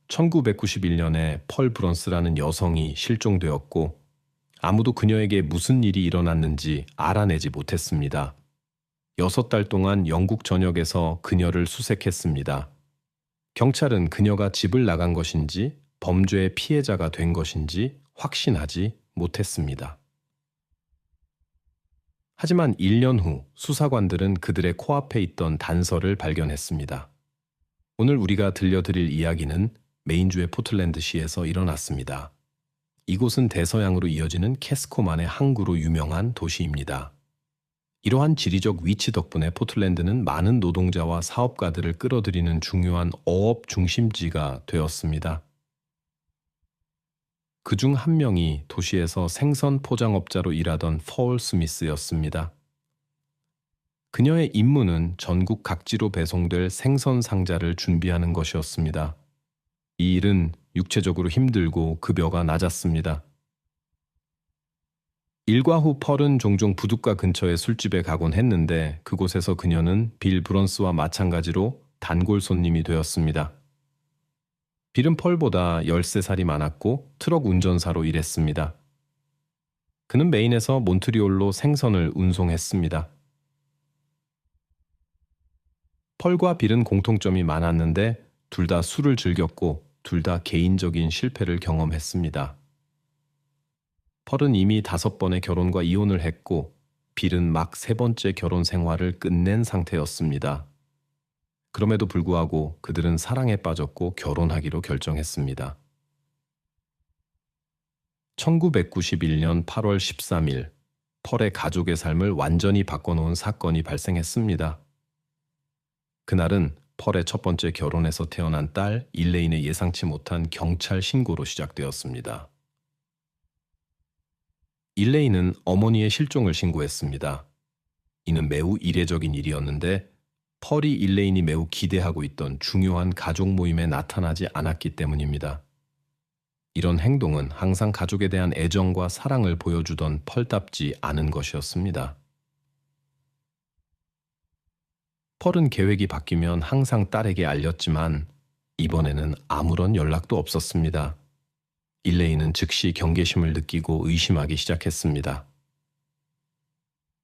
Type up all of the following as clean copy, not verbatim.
1991년에 펄 브런스라는 여성이 실종되었고 아무도 그녀에게 무슨 일이 일어났는지 알아내지 못했습니다. 6달 동안 영국 전역에서 그녀를 수색했습니다. 경찰은 그녀가 집을 나간 것인지 범죄의 피해자가 된 것인지 확신하지 못했습니다. 하지만 1년 후 수사관들은 그들의 코앞에 있던 단서를 발견했습니다. 오늘 우리가 들려드릴 이야기는 메인주의 포틀랜드시에서 일어났습니다. 이곳은 대서양으로 이어지는 캐스코만의 항구로 유명한 도시입니다. 이러한 지리적 위치 덕분에 포틀랜드는 많은 노동자와 사업가들을 끌어들이는 중요한 어업 중심지가 되었습니다. 그중 한 명이 도시에서 생선 포장업자로 일하던 펄 스미스였습니다. 그녀의 임무는 전국 각지로 배송될 생선 상자를 준비하는 것이었습니다. 이 일은 육체적으로 힘들고 급여가 낮았습니다. 일과 후 펄은 종종 부둣가 근처의 술집에 가곤 했는데 그곳에서 그녀는 빌 브런스와 마찬가지로 단골 손님이 되었습니다. 빌은 펄보다 13살이 많았고 트럭 운전사로 일했습니다. 그는 메인에서 몬트리올로 생선을 운송했습니다. 펄과 빌은 공통점이 많았는데 둘 다 술을 즐겼고 둘 다 개인적인 실패를 경험했습니다. 펄은 이미 5번의 결혼과 이혼을 했고 빌은 막 3번째 결혼 생활을 끝낸 상태였습니다. 그럼에도 불구하고 그들은 사랑에 빠졌고 결혼하기로 결정했습니다. 1991년 8월 13일, 펄의 가족의 삶을 완전히 바꿔놓은 사건이 발생했습니다. 그날은 펄의 첫 번째 결혼에서 태어난 딸 일레인의 예상치 못한 경찰 신고로 시작되었습니다. 일레인은 어머니의 실종을 신고했습니다. 이는 매우 이례적인 일이었는데 펄이 일레인이 매우 기대하고 있던 중요한 가족 모임에 나타나지 않았기 때문입니다. 이런 행동은 항상 가족에 대한 애정과 사랑을 보여주던 펄답지 않은 것이었습니다. 펄은 계획이 바뀌면 항상 딸에게 알렸지만 이번에는 아무런 연락도 없었습니다. 일레인은 즉시 경계심을 느끼고 의심하기 시작했습니다.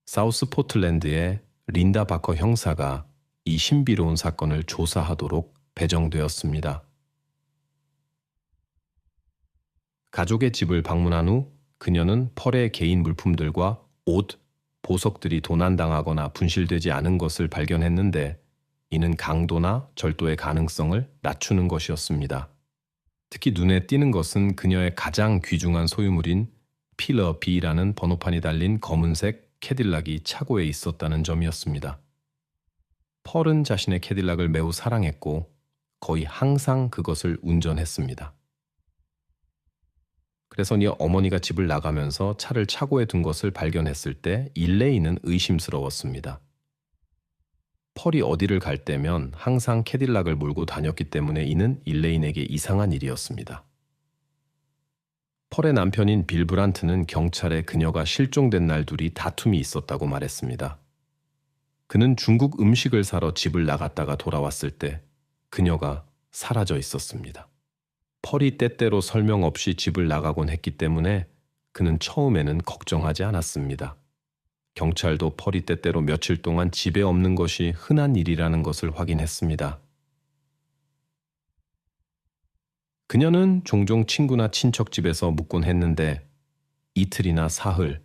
사우스 포틀랜드의 린다 바커 형사가 이 신비로운 사건을 조사하도록 배정되었습니다. 가족의 집을 방문한 후 그녀는 펄의 개인 물품들과 옷, 보석들이 도난당하거나 분실되지 않은 것을 발견했는데 이는 강도나 절도의 가능성을 낮추는 것이었습니다. 특히 눈에 띄는 것은 그녀의 가장 귀중한 소유물인 필러 B라는 번호판이 달린 검은색 캐딜락이 차고에 있었다는 점이었습니다. 펄은 자신의 캐딜락을 매우 사랑했고 거의 항상 그것을 운전했습니다. 그래서 어머니가 집을 나가면서 차를 차고에 둔 것을 발견했을 때 일레인은 의심스러웠습니다. 펄이 어디를 갈 때면 항상 캐딜락을 몰고 다녔기 때문에 이는 일레인에게 이상한 일이었습니다. 펄의 남편인 빌 브란트는 경찰에 그녀가 실종된 날 둘이 다툼이 있었다고 말했습니다. 그는 중국 음식을 사러 집을 나갔다가 돌아왔을 때 그녀가 사라져 있었습니다. 펄이 때때로 설명 없이 집을 나가곤 했기 때문에 그는 처음에는 걱정하지 않았습니다. 경찰도 펄이 때때로 며칠 동안 집에 없는 것이 흔한 일이라는 것을 확인했습니다. 그녀는 종종 친구나 친척 집에서 묵곤 했는데 이틀이나 사흘,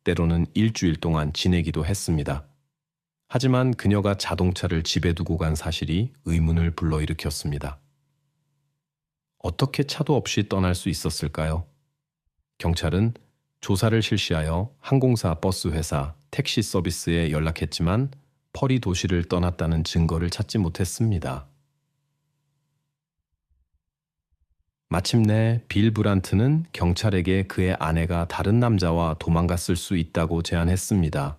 때로는 일주일 동안 지내기도 했습니다. 하지만 그녀가 자동차를 집에 두고 간 사실이 의문을 불러일으켰습니다. 어떻게 차도 없이 떠날 수 있었을까요? 경찰은 조사를 실시하여 항공사, 버스 회사, 택시 서비스에 연락했지만 펄이 도시를 떠났다는 증거를 찾지 못했습니다. 마침내 빌 브란트는 경찰에게 그의 아내가 다른 남자와 도망갔을 수 있다고 제안했습니다.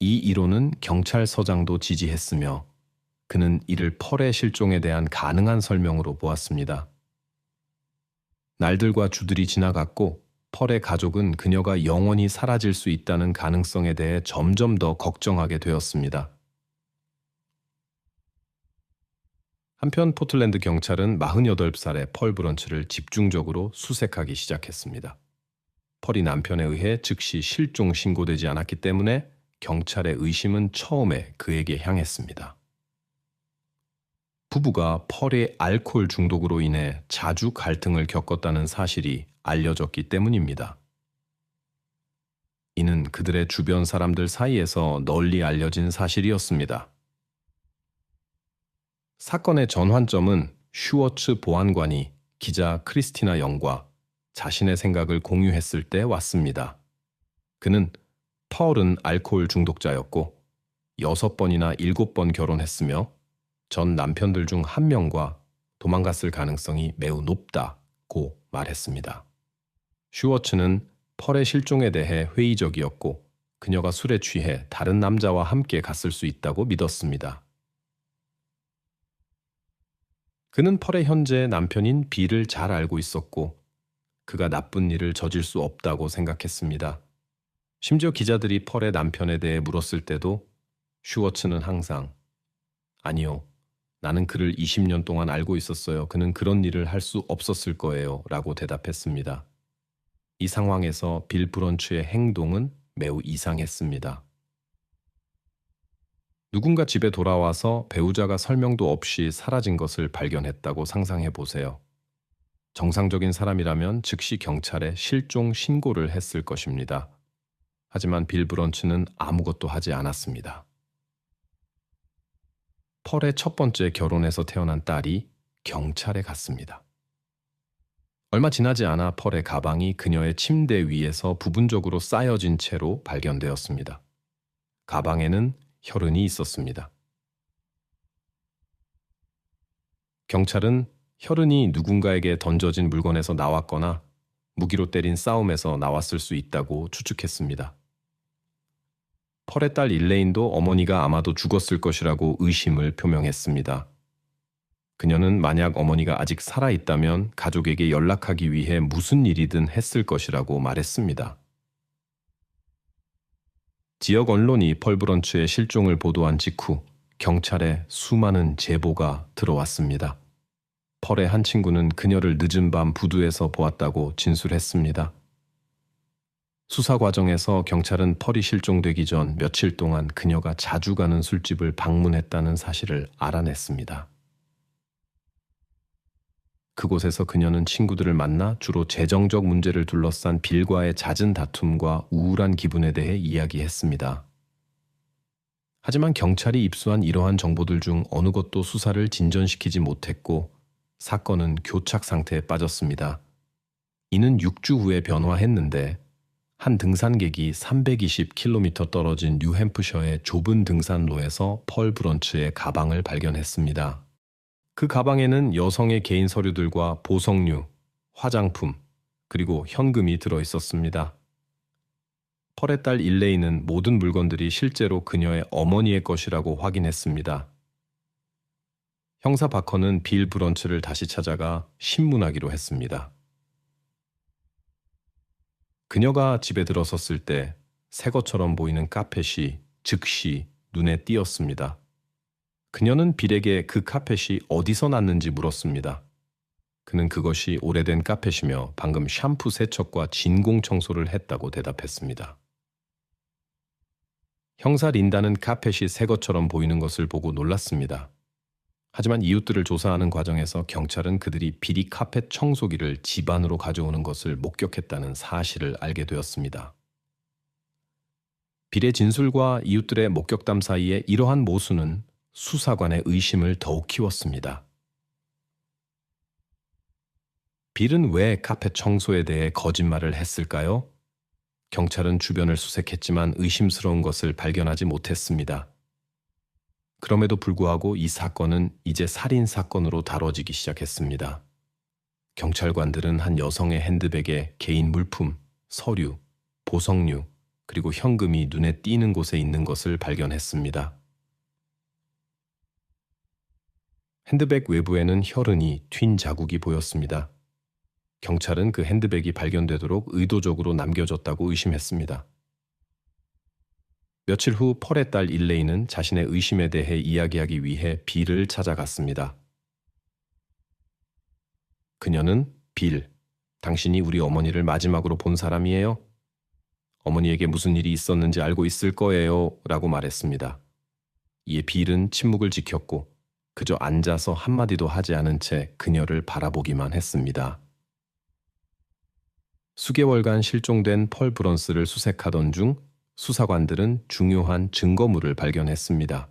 이 이론은 경찰서장도 지지했으며 그는 이를 펄의 실종에 대한 가능한 설명으로 보았습니다. 날들과 주들이 지나갔고 펄의 가족은 그녀가 영원히 사라질 수 있다는 가능성에 대해 점점 더 걱정하게 되었습니다. 한편 포틀랜드 경찰은 48살의 펄 브런츠를 집중적으로 수색하기 시작했습니다. 펄이 남편에 의해 즉시 실종 신고되지 않았기 때문에 경찰의 의심은 처음에 그에게 향했습니다. 부부가 펄의 알코올 중독으로 인해 자주 갈등을 겪었다는 사실이 알려졌기 때문입니다. 이는 그들의 주변 사람들 사이에서 널리 알려진 사실이었습니다. 사건의 전환점은 슈워츠 보안관이 기자 크리스티나 영과 자신의 생각을 공유했을 때 왔습니다. 그는 펄은 알코올 중독자였고 6번이나 7번 결혼했으며 전 남편들 중 한 명과 도망갔을 가능성이 매우 높다고 말했습니다. 슈워츠는 펄의 실종에 대해 회의적이었고 그녀가 술에 취해 다른 남자와 함께 갔을 수 있다고 믿었습니다. 그는 펄의 현재 남편인 비를 잘 알고 있었고 그가 나쁜 일을 저질 수 없다고 생각했습니다. 심지어 기자들이 펄의 남편에 대해 물었을 때도 슈워츠는 항상 아니요, 나는 그를 20년 동안 알고 있었어요. 그는 그런 일을 할 수 없었을 거예요. 라고 대답했습니다. 이 상황에서 빌 브런츠의 행동은 매우 이상했습니다. 누군가 집에 돌아와서 배우자가 설명도 없이 사라진 것을 발견했다고 상상해 보세요. 정상적인 사람이라면 즉시 경찰에 실종 신고를 했을 것입니다. 하지만 빌 브런츠는 아무것도 하지 않았습니다. 펄의 첫 번째 결혼에서 태어난 딸이 경찰에 갔습니다. 얼마 지나지 않아 펄의 가방이 그녀의 침대 위에서 부분적으로 쌓여진 채로 발견되었습니다. 가방에는 혈흔이 있었습니다. 경찰은 혈흔이 누군가에게 던져진 물건에서 나왔거나 무기로 때린 싸움에서 나왔을 수 있다고 추측했습니다. 펄의 딸 일레인도 어머니가 아마도 죽었을 것이라고 의심을 표명했습니다. 그녀는 만약 어머니가 아직 살아있다면 가족에게 연락하기 위해 무슨 일이든 했을 것이라고 말했습니다. 지역 언론이 펄 브런츠의 실종을 보도한 직후 경찰에 수많은 제보가 들어왔습니다. 펄의 한 친구는 그녀를 늦은 밤 부두에서 보았다고 진술했습니다. 수사 과정에서 경찰은 펄이 실종되기 전 며칠 동안 그녀가 자주 가는 술집을 방문했다는 사실을 알아냈습니다. 그곳에서 그녀는 친구들을 만나 주로 재정적 문제를 둘러싼 빌과의 잦은 다툼과 우울한 기분에 대해 이야기했습니다. 하지만 경찰이 입수한 이러한 정보들 중 어느 것도 수사를 진전시키지 못했고 사건은 교착 상태에 빠졌습니다. 이는 6주 후에 변화했는데 한 등산객이 320km 떨어진 뉴햄프셔의 좁은 등산로에서 펄 브런츠의 가방을 발견했습니다. 그 가방에는 여성의 개인 서류들과 보석류, 화장품, 그리고 현금이 들어있었습니다. 펄의 딸 일레이는 모든 물건들이 실제로 그녀의 어머니의 것이라고 확인했습니다. 형사 바커는 빌 브런츠를 다시 찾아가 신문하기로 했습니다. 그녀가 집에 들어섰을 때 새 것처럼 보이는 카펫이 즉시 눈에 띄었습니다. 그녀는 빌에게 그 카펫이 어디서 났는지 물었습니다. 그는 그것이 오래된 카펫이며 방금 샴푸 세척과 진공 청소를 했다고 대답했습니다. 형사 린다는 카펫이 새 것처럼 보이는 것을 보고 놀랐습니다. 하지만 이웃들을 조사하는 과정에서 경찰은 그들이 빌이 카펫 청소기를 집 안으로 가져오는 것을 목격했다는 사실을 알게 되었습니다. 빌의 진술과 이웃들의 목격담 사이에 이러한 모순은 수사관의 의심을 더욱 키웠습니다. 빌은 왜 카펫 청소에 대해 거짓말을 했을까요? 경찰은 주변을 수색했지만 의심스러운 것을 발견하지 못했습니다. 그럼에도 불구하고 이 사건은 이제 살인 사건으로 다뤄지기 시작했습니다. 경찰관들은 한 여성의 핸드백에 개인 물품, 서류, 보석류, 그리고 현금이 눈에 띄는 곳에 있는 것을 발견했습니다. 핸드백 외부에는 혈흔이 튄 자국이 보였습니다. 경찰은 그 핸드백이 발견되도록 의도적으로 남겨졌다고 의심했습니다. 며칠 후 펄의 딸 일레이는 자신의 의심에 대해 이야기하기 위해 빌을 찾아갔습니다. 그녀는 빌, 당신이 우리 어머니를 마지막으로 본 사람이에요? 어머니에게 무슨 일이 있었는지 알고 있을 거예요. 라고 말했습니다. 이에 빌은 침묵을 지켰고 그저 앉아서 한마디도 하지 않은 채 그녀를 바라보기만 했습니다. 수개월간 실종된 펄 브런스를 수색하던 중 수사관들은 중요한 증거물을 발견했습니다.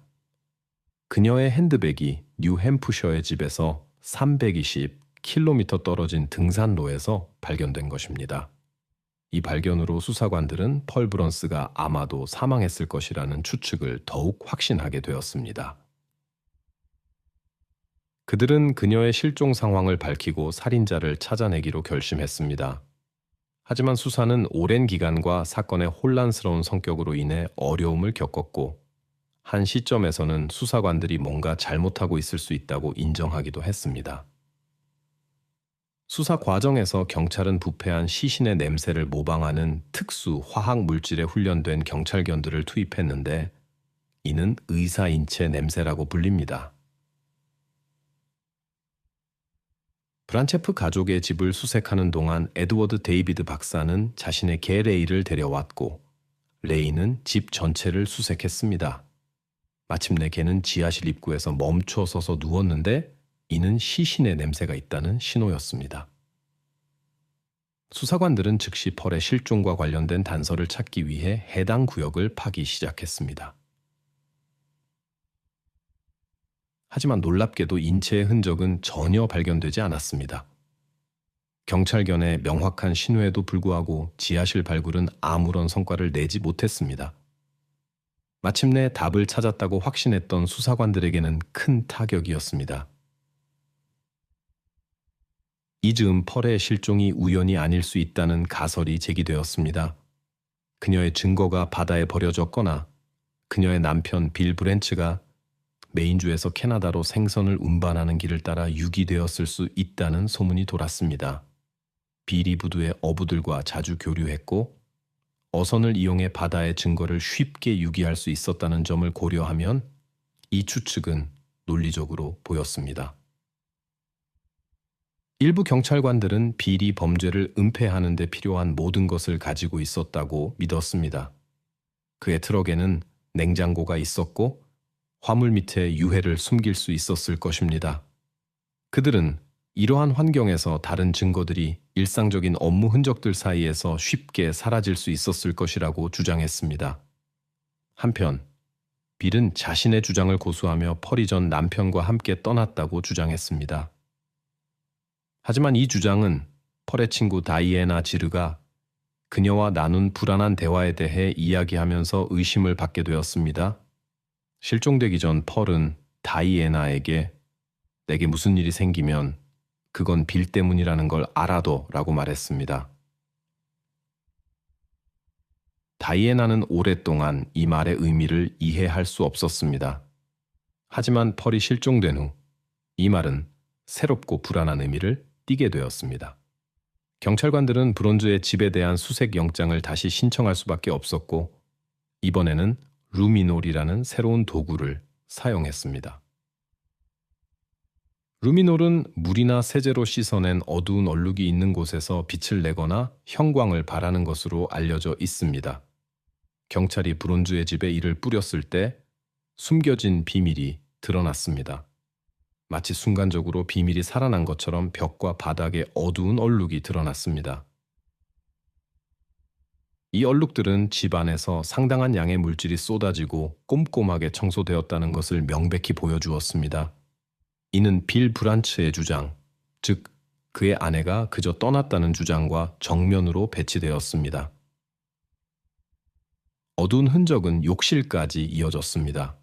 그녀의 핸드백이 뉴햄프셔의 집에서 320km 떨어진 등산로에서 발견된 것입니다. 이 발견으로 수사관들은 펄 브런스가 아마도 사망했을 것이라는 추측을 더욱 확신하게 되었습니다. 그들은 그녀의 실종 상황을 밝히고 살인자를 찾아내기로 결심했습니다. 하지만 수사는 오랜 기간과 사건의 혼란스러운 성격으로 인해 어려움을 겪었고 한 시점에서는 수사관들이 뭔가 잘못하고 있을 수 있다고 인정하기도 했습니다. 수사 과정에서 경찰은 부패한 시신의 냄새를 모방하는 특수 화학 물질에 훈련된 경찰견들을 투입했는데 이는 의사인체 냄새라고 불립니다. 브란체프 가족의 집을 수색하는 동안 에드워드 데이비드 박사는 자신의 개 레이를 데려왔고 레이는 집 전체를 수색했습니다. 마침내 개는 지하실 입구에서 멈춰 서서 누웠는데 이는 시신의 냄새가 있다는 신호였습니다. 수사관들은 즉시 펄의 실종과 관련된 단서를 찾기 위해 해당 구역을 파기 시작했습니다. 하지만 놀랍게도 인체의 흔적은 전혀 발견되지 않았습니다. 경찰견의 명확한 신호에도 불구하고 지하실 발굴은 아무런 성과를 내지 못했습니다. 마침내 답을 찾았다고 확신했던 수사관들에게는 큰 타격이었습니다. 이 즈음 펄의 실종이 우연이 아닐 수 있다는 가설이 제기되었습니다. 그녀의 증거가 바다에 버려졌거나 그녀의 남편 빌 브랜츠가 메인주에서 캐나다로 생선을 운반하는 길을 따라 유기되었을 수 있다는 소문이 돌았습니다. 빌이 부두의 어부들과 자주 교류했고 어선을 이용해 바다의 증거를 쉽게 유기할 수 있었다는 점을 고려하면 이 추측은 논리적으로 보였습니다. 일부 경찰관들은 빌이 범죄를 은폐하는 데 필요한 모든 것을 가지고 있었다고 믿었습니다. 그의 트럭에는 냉장고가 있었고 화물 밑에 유해를 숨길 수 있었을 것입니다. 그들은 이러한 환경에서 다른 증거들이 일상적인 업무 흔적들 사이에서 쉽게 사라질 수 있었을 것이라고 주장했습니다. 한편 빌은 자신의 주장을 고수하며 펄이 전 남편과 함께 떠났다고 주장했습니다. 하지만 이 주장은 펄의 친구 다이애나 지르가 그녀와 나눈 불안한 대화에 대해 이야기하면서 의심을 받게 되었습니다. 실종되기 전 펄은 다이애나에게 내게 무슨 일이 생기면 그건 빌 때문이라는 걸 알아둬 라고 말했습니다. 다이애나는 오랫동안 이 말의 의미를 이해할 수 없었습니다. 하지만 펄이 실종된 후 이 말은 새롭고 불안한 의미를 띠게 되었습니다. 경찰관들은 브론즈의 집에 대한 수색 영장을 다시 신청할 수밖에 없었고 이번에는 루미놀이라는 새로운 도구를 사용했습니다. 루미놀은 물이나 세제로 씻어낸 어두운 얼룩이 있는 곳에서 빛을 내거나 형광을 발하는 것으로 알려져 있습니다. 경찰이 브론즈의 집에 이를 뿌렸을 때 숨겨진 비밀이 드러났습니다. 마치 순간적으로 비밀이 살아난 것처럼 벽과 바닥에 어두운 얼룩이 드러났습니다. 이 얼룩들은 집 안에서 상당한 양의 물질이 쏟아지고 꼼꼼하게 청소되었다는 것을 명백히 보여주었습니다. 이는 빌 브란츠의 주장, 즉 그의 아내가 그저 떠났다는 주장과 정면으로 배치되었습니다. 어두운 흔적은 욕실까지 이어졌습니다.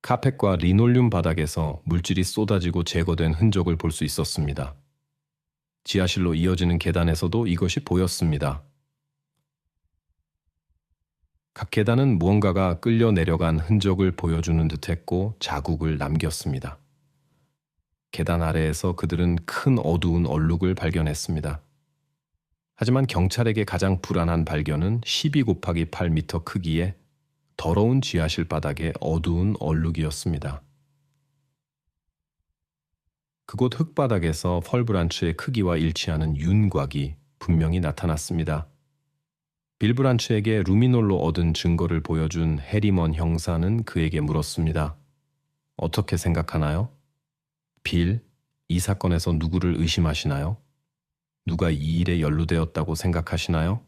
카펫과 리놀륨 바닥에서 물질이 쏟아지고 제거된 흔적을 볼 수 있었습니다. 지하실로 이어지는 계단에서도 이것이 보였습니다. 각 계단은 무언가가 끌려 내려간 흔적을 보여주는 듯했고 자국을 남겼습니다. 계단 아래에서 그들은 큰 어두운 얼룩을 발견했습니다. 하지만 경찰에게 가장 불안한 발견은 12 곱하기 8m 크기의 더러운 지하실 바닥의 어두운 얼룩이었습니다. 그곳 흙바닥에서 펄 브란츠의 크기와 일치하는 윤곽이 분명히 나타났습니다. 빌 브란츠에게 루미놀로 얻은 증거를 보여준 해리먼 형사는 그에게 물었습니다. 어떻게 생각하나요? 빌, 이 사건에서 누구를 의심하시나요? 누가 이 일에 연루되었다고 생각하시나요?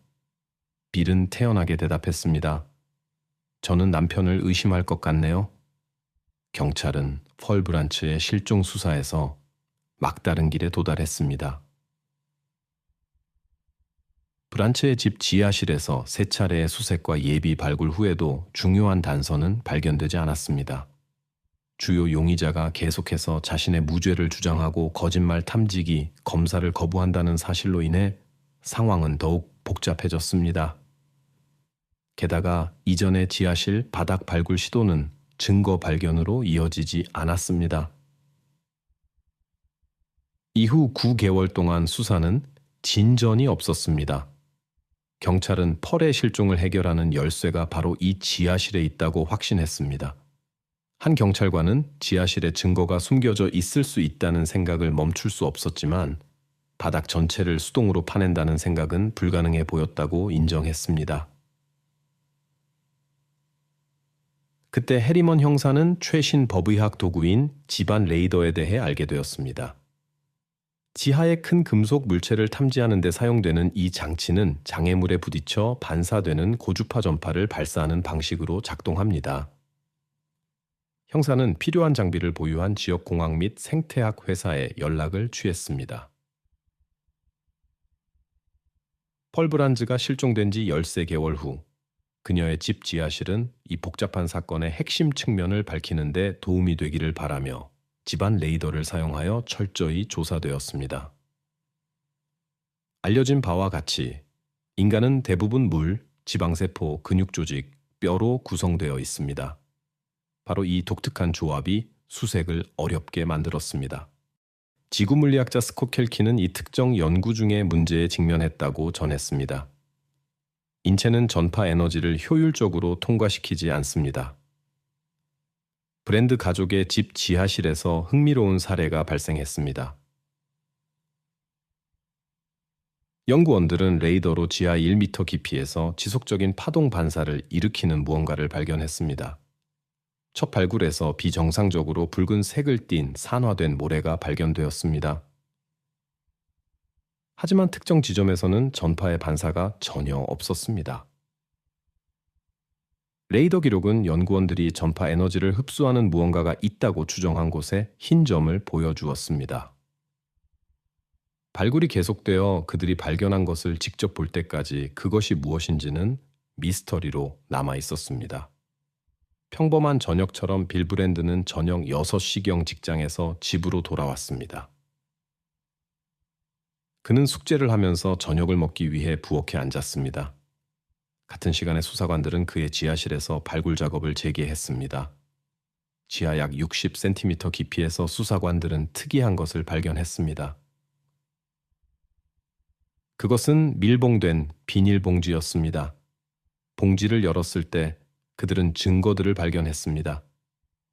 빌은 태연하게 대답했습니다. 저는 남편을 의심할 것 같네요. 경찰은 펄 브란츠의 실종 수사에서 막다른 길에 도달했습니다. 브란츠의 집 지하실에서 세 차례의 수색과 예비 발굴 후에도 중요한 단서는 발견되지 않았습니다. 주요 용의자가 계속해서 자신의 무죄를 주장하고 거짓말 탐지기, 검사를 거부한다는 사실로 인해 상황은 더욱 복잡해졌습니다. 게다가 이전의 지하실 바닥 발굴 시도는 증거 발견으로 이어지지 않았습니다. 이후 9개월 동안 수사는 진전이 없었습니다. 경찰은 펄의 실종을 해결하는 열쇠가 바로 이 지하실에 있다고 확신했습니다. 한 경찰관은 지하실에 증거가 숨겨져 있을 수 있다는 생각을 멈출 수 없었지만 바닥 전체를 수동으로 파낸다는 생각은 불가능해 보였다고 인정했습니다. 그때 해리먼 형사는 최신 법의학 도구인 집안 레이더에 대해 알게 되었습니다. 지하의 큰 금속 물체를 탐지하는 데 사용되는 이 장치는 장애물에 부딪혀 반사되는 고주파 전파를 발사하는 방식으로 작동합니다. 형사는 필요한 장비를 보유한 지역공학 및 생태학 회사에 연락을 취했습니다. 펄 브란츠가 실종된 지 13개월 후 그녀의 집 지하실은 이 복잡한 사건의 핵심 측면을 밝히는 데 도움이 되기를 바라며 집안 레이더를 사용하여 철저히 조사되었습니다. 알려진 바와 같이 인간은 대부분 물, 지방세포, 근육조직, 뼈로 구성되어 있습니다. 바로 이 독특한 조합이 수색을 어렵게 만들었습니다. 지구물리학자 스콧 켈키는 이 특정 연구 중에 문제에 직면했다고 전했습니다. 인체는 전파 에너지를 효율적으로 통과시키지 않습니다. 브랜드 가족의 집 지하실에서 흥미로운 사례가 발생했습니다. 연구원들은 레이더로 지하 1m 깊이에서 지속적인 파동 반사를 일으키는 무언가를 발견했습니다. 첫 발굴에서 비정상적으로 붉은 색을 띤 산화된 모래가 발견되었습니다. 하지만 특정 지점에서는 전파의 반사가 전혀 없었습니다. 레이더 기록은 연구원들이 전파 에너지를 흡수하는 무언가가 있다고 추정한 곳에 흰 점을 보여주었습니다. 발굴이 계속되어 그들이 발견한 것을 직접 볼 때까지 그것이 무엇인지는 미스터리로 남아 있었습니다. 평범한 저녁처럼 빌 브랜드는 저녁 6시경 직장에서 집으로 돌아왔습니다. 그는 숙제를 하면서 저녁을 먹기 위해 부엌에 앉았습니다. 같은 시간에 수사관들은 그의 지하실에서 발굴 작업을 재개했습니다. 지하 약 60cm 깊이에서 수사관들은 특이한 것을 발견했습니다. 그것은 밀봉된 비닐봉지였습니다. 봉지를 열었을 때 그들은 증거들을 발견했습니다.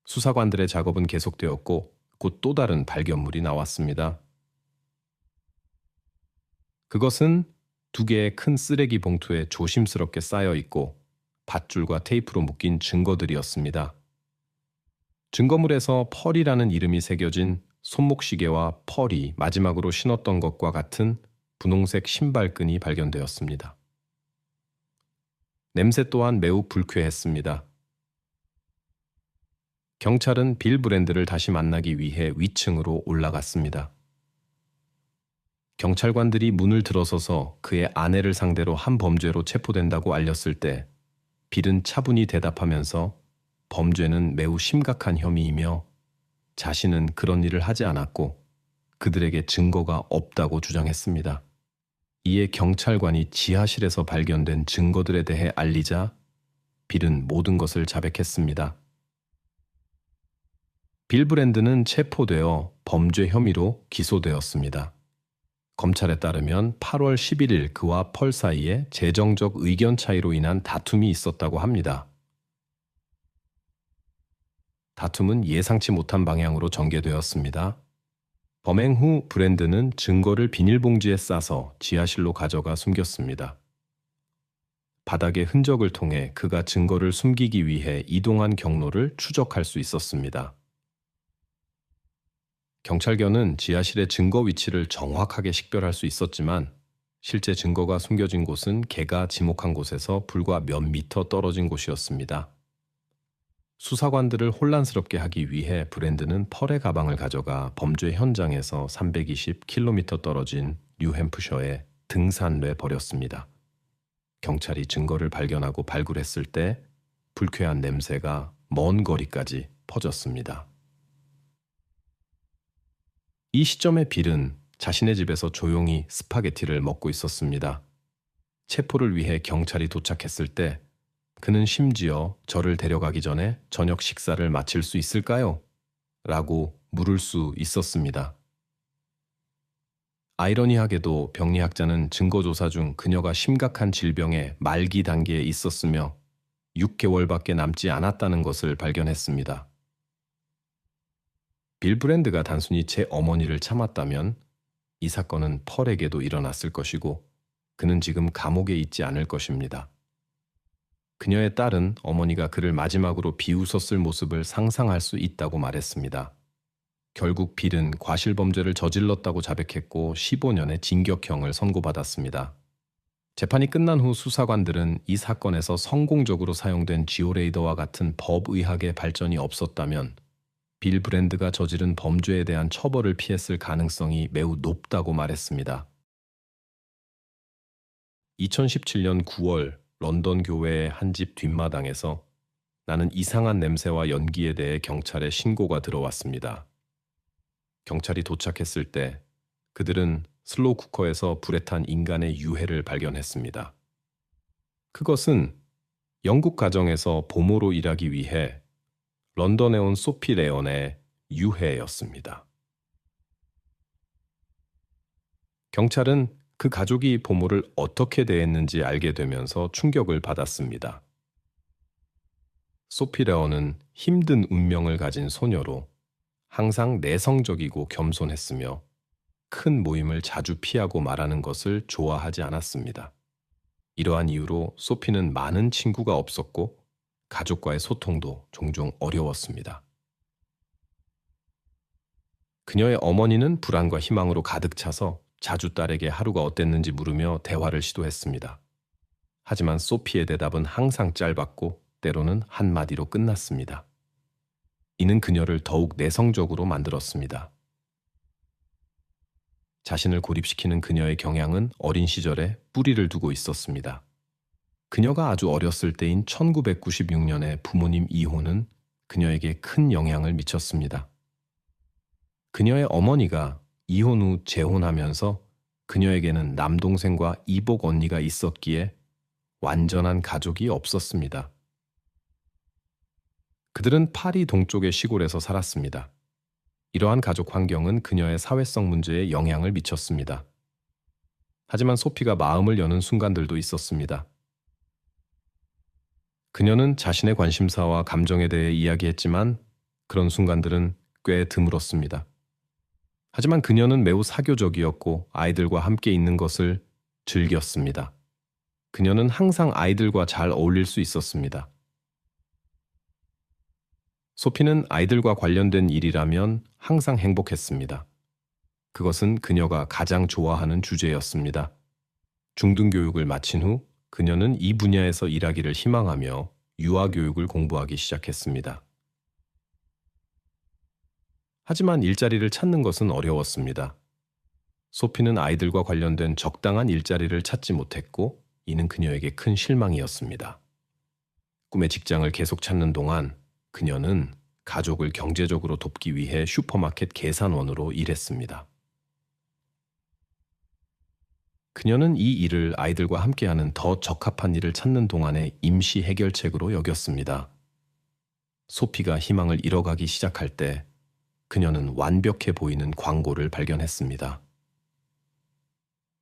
수사관들의 작업은 계속되었고 곧 또 다른 발견물이 나왔습니다. 그것은 2개의 큰 쓰레기 봉투에 조심스럽게 쌓여 있고 밧줄과 테이프로 묶인 증거들이었습니다. 증거물에서 펄이라는 이름이 새겨진 손목시계와 펄이 마지막으로 신었던 것과 같은 분홍색 신발끈이 발견되었습니다. 냄새 또한 매우 불쾌했습니다. 경찰은 빌 브랜드를 다시 만나기 위해 위층으로 올라갔습니다. 경찰관들이 문을 들어서서 그의 아내를 상대로 한 범죄로 체포된다고 알렸을 때 빌은 차분히 대답하면서 범죄는 매우 심각한 혐의이며 자신은 그런 일을 하지 않았고 그들에게 증거가 없다고 주장했습니다. 이에 경찰관이 지하실에서 발견된 증거들에 대해 알리자 빌은 모든 것을 자백했습니다. 빌 브랜드는 체포되어 범죄 혐의로 기소되었습니다. 검찰에 따르면 8월 11일 그와 펄 사이에 재정적 의견 차이로 인한 다툼이 있었다고 합니다. 다툼은 예상치 못한 방향으로 전개되었습니다. 범행 후 브랜드는 증거를 비닐봉지에 싸서 지하실로 가져가 숨겼습니다. 바닥의 흔적을 통해 그가 증거를 숨기기 위해 이동한 경로를 추적할 수 있었습니다. 경찰견은 지하실의 증거 위치를 정확하게 식별할 수 있었지만 실제 증거가 숨겨진 곳은 개가 지목한 곳에서 불과 몇 미터 떨어진 곳이었습니다. 수사관들을 혼란스럽게 하기 위해 브랜드는 펄의 가방을 가져가 범죄 현장에서 320km 떨어진 뉴햄프셔에 등산로에 버렸습니다. 경찰이 증거를 발견하고 발굴했을 때 불쾌한 냄새가 먼 거리까지 퍼졌습니다. 이 시점에 빌은 자신의 집에서 조용히 스파게티를 먹고 있었습니다. 체포를 위해 경찰이 도착했을 때 그는 심지어 저를 데려가기 전에 저녁 식사를 마칠 수 있을까요? 라고 물을 수 있었습니다. 아이러니하게도 병리학자는 증거조사 중 그녀가 심각한 질병의 말기 단계에 있었으며 6개월밖에 남지 않았다는 것을 발견했습니다. 빌 브랜드가 단순히 제 어머니를 참았다면 이 사건은 펄에게도 일어났을 것이고 그는 지금 감옥에 있지 않을 것입니다. 그녀의 딸은 어머니가 그를 마지막으로 비웃었을 모습을 상상할 수 있다고 말했습니다. 결국 빌은 과실범죄를 저질렀다고 자백했고 15년의 징역형을 선고받았습니다. 재판이 끝난 후 수사관들은 이 사건에서 성공적으로 사용된 지오레이더와 같은 법의학의 발전이 없었다면 빌 브랜드가 저지른 범죄에 대한 처벌을 피했을 가능성이 매우 높다고 말했습니다. 2017년 9월 런던 교회의 한 집 뒷마당에서 나는 이상한 냄새와 연기에 대해 경찰에 신고가 들어왔습니다. 경찰이 도착했을 때 그들은 슬로우 쿠커에서 불에 탄 인간의 유해를 발견했습니다. 그것은 영국 가정에서 보모로 일하기 위해 런던에 온 소피 레온의 유해였습니다. 경찰은 그 가족이 보모를 어떻게 대했는지 알게 되면서 충격을 받았습니다. 소피 레온은 힘든 운명을 가진 소녀로 항상 내성적이고 겸손했으며 큰 모임을 자주 피하고 말하는 것을 좋아하지 않았습니다. 이러한 이유로 소피는 많은 친구가 없었고 가족과의 소통도 종종 어려웠습니다. 그녀의 어머니는 불안과 희망으로 가득 차서 자주 딸에게 하루가 어땠는지 물으며 대화를 시도했습니다. 하지만 소피의 대답은 항상 짧았고 때로는 한마디로 끝났습니다. 이는 그녀를 더욱 내성적으로 만들었습니다. 자신을 고립시키는 그녀의 경향은 어린 시절에 뿌리를 두고 있었습니다. 그녀가 아주 어렸을 때인 1996년에 부모님 이혼은 그녀에게 큰 영향을 미쳤습니다. 그녀의 어머니가 이혼 후 재혼하면서 그녀에게는 남동생과 이복 언니가 있었기에 완전한 가족이 없었습니다. 그들은 파리 동쪽의 시골에서 살았습니다. 이러한 가족 환경은 그녀의 사회성 문제에 영향을 미쳤습니다. 하지만 소피가 마음을 여는 순간들도 있었습니다. 그녀는 자신의 관심사와 감정에 대해 이야기했지만 그런 순간들은 꽤 드물었습니다. 하지만 그녀는 매우 사교적이었고 아이들과 함께 있는 것을 즐겼습니다. 그녀는 항상 아이들과 잘 어울릴 수 있었습니다. 소피는 아이들과 관련된 일이라면 항상 행복했습니다. 그것은 그녀가 가장 좋아하는 주제였습니다. 중등교육을 마친 후 그녀는 이 분야에서 일하기를 희망하며 유아교육을 공부하기 시작했습니다. 하지만 일자리를 찾는 것은 어려웠습니다. 소피는 아이들과 관련된 적당한 일자리를 찾지 못했고 이는 그녀에게 큰 실망이었습니다. 꿈의 직장을 계속 찾는 동안 그녀는 가족을 경제적으로 돕기 위해 슈퍼마켓 계산원으로 일했습니다. 그녀는 이 일을 아이들과 함께하는 더 적합한 일을 찾는 동안의 임시 해결책으로 여겼습니다. 소피가 희망을 잃어가기 시작할 때 그녀는 완벽해 보이는 광고를 발견했습니다.